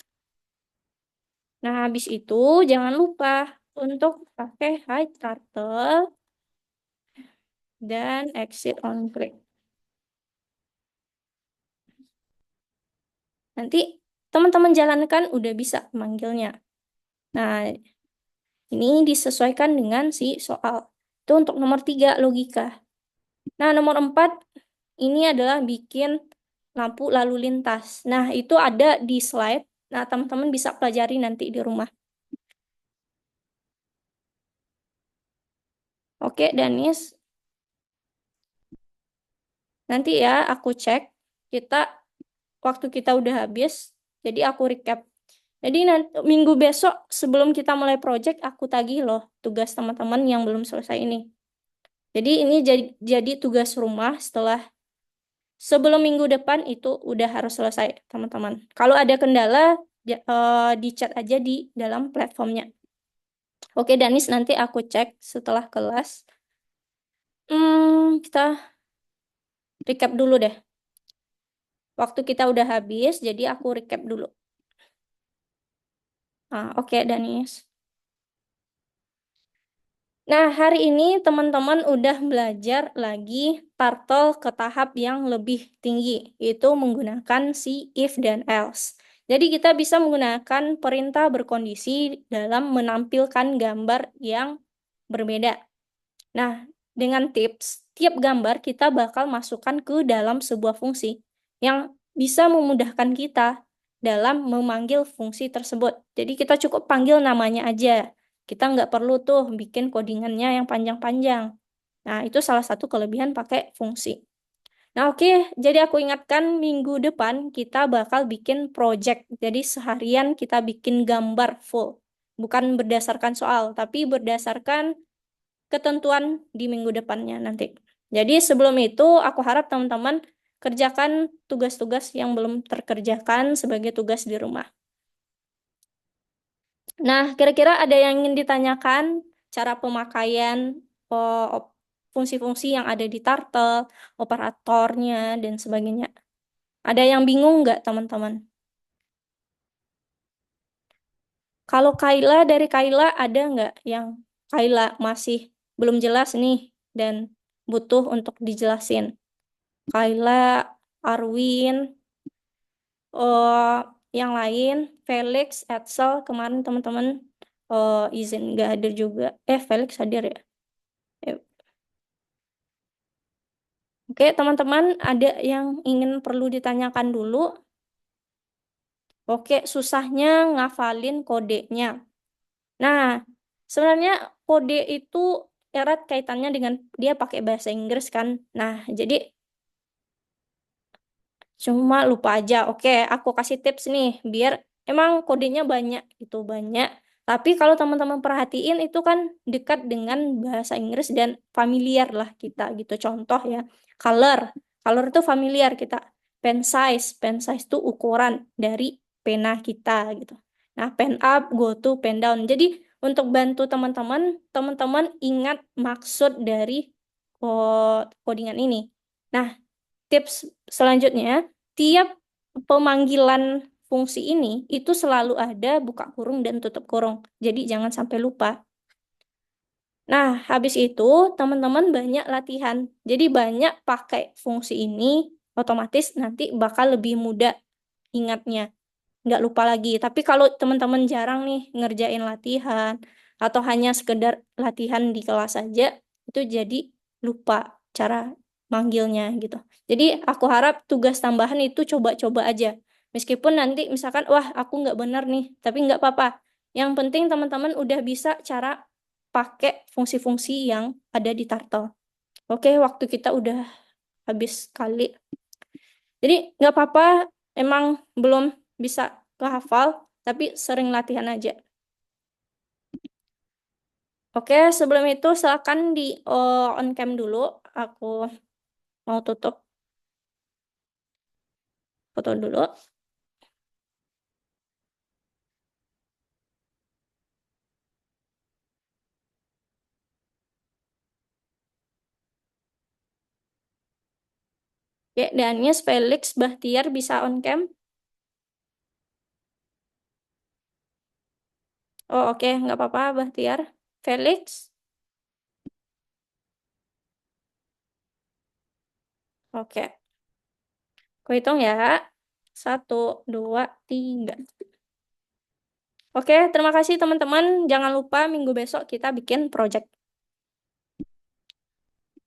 Nah, habis itu jangan lupa untuk pakai hide turtle dan exit on click. Nanti teman-teman jalankan udah bisa manggilnya. Nah, ini disesuaikan dengan si soal. Itu untuk nomor 3 logika. Nah, nomor 4 ini adalah bikin lampu lalu lintas. Nah, itu ada di slide. Nah, teman-teman bisa pelajari nanti di rumah. Oke, Danis. Nanti ya aku cek. Kita waktu kita udah habis. Jadi aku recap. Jadi nanti minggu besok sebelum kita mulai project, aku tagih loh tugas teman-teman yang belum selesai ini. Jadi ini jadi tugas rumah setelah sebelum minggu depan itu udah harus selesai, teman-teman. Kalau ada kendala, di chat aja di dalam platformnya. Oke, Danis, nanti aku cek setelah kelas. Kita recap dulu deh. Waktu kita udah habis, jadi aku recap dulu. Oke, Danis. Nah, hari ini teman-teman udah belajar lagi turtle ke tahap yang lebih tinggi, yaitu menggunakan si if dan else. Jadi kita bisa menggunakan perintah berkondisi dalam menampilkan gambar yang berbeda. Nah, dengan tips, tiap gambar kita bakal masukkan ke dalam sebuah fungsi yang bisa memudahkan kita dalam memanggil fungsi tersebut. Jadi kita cukup panggil namanya aja. Kita nggak perlu tuh bikin codingannya yang panjang-panjang. Nah, itu salah satu kelebihan pakai fungsi. Nah, oke, jadi aku ingatkan minggu depan kita bakal bikin project. Jadi seharian kita bikin gambar full. Bukan berdasarkan soal, tapi berdasarkan ketentuan di minggu depannya nanti. Jadi sebelum itu aku harap teman-teman kerjakan tugas-tugas yang belum terkerjakan sebagai tugas di rumah. Nah, kira-kira ada yang ingin ditanyakan cara pemakaian fungsi-fungsi yang ada di Turtle, operatornya, dan sebagainya. Ada yang bingung nggak, teman-teman? Kalau Kaila, dari Kaila ada nggak yang Kaila masih belum jelas nih dan butuh untuk dijelasin? Kaila, Arwin, yang lain, Felix, Edsel, kemarin teman-teman izin nggak hadir juga. Felix hadir ya. Eh, Oke, teman-teman ada yang ingin perlu ditanyakan dulu. Oke, susahnya ngafalin kodenya. Nah, sebenarnya kode itu erat kaitannya dengan dia pakai bahasa Inggris kan. Nah, jadi cuma lupa aja. Oke, aku kasih tips nih biar emang kodenya banyak itu banyak. Tapi kalau teman-teman perhatiin itu kan dekat dengan bahasa Inggris dan familiar lah kita gitu. Contoh ya, color. Color itu familiar kita. Pen size itu ukuran dari pena kita gitu. Nah, pen up, go to, pen down. Jadi untuk bantu teman-teman, teman-teman ingat maksud dari codingan ini. Nah, tips selanjutnya, tiap pemanggilan fungsi ini itu selalu ada buka kurung dan tutup kurung. Jadi jangan sampai lupa. Nah, habis itu teman-teman banyak latihan. Jadi banyak pakai fungsi ini, otomatis nanti bakal lebih mudah ingatnya. Nggak lupa lagi. Tapi kalau teman-teman jarang nih ngerjain latihan atau hanya sekedar latihan di kelas saja, itu jadi lupa cara manggilnya gitu. Jadi aku harap tugas tambahan itu coba-coba aja. Meskipun nanti misalkan, wah aku nggak benar nih, tapi nggak apa-apa. Yang penting teman-teman udah bisa cara pakai fungsi-fungsi yang ada di Turtle. Oke, waktu kita udah habis kali. Jadi nggak apa-apa, emang belum bisa kehafal, tapi sering latihan aja. Oke, sebelum itu silakan di on cam dulu. Aku mau tutup foto dulu. Oke, Daniel, Felix, Bahtiar bisa on cam. Oh, oke, nggak apa-apa, Bahtiar. Felix, oke. Aku hitung ya. Satu, dua, tiga. Oke, terima kasih teman-teman. Jangan lupa minggu besok kita bikin project.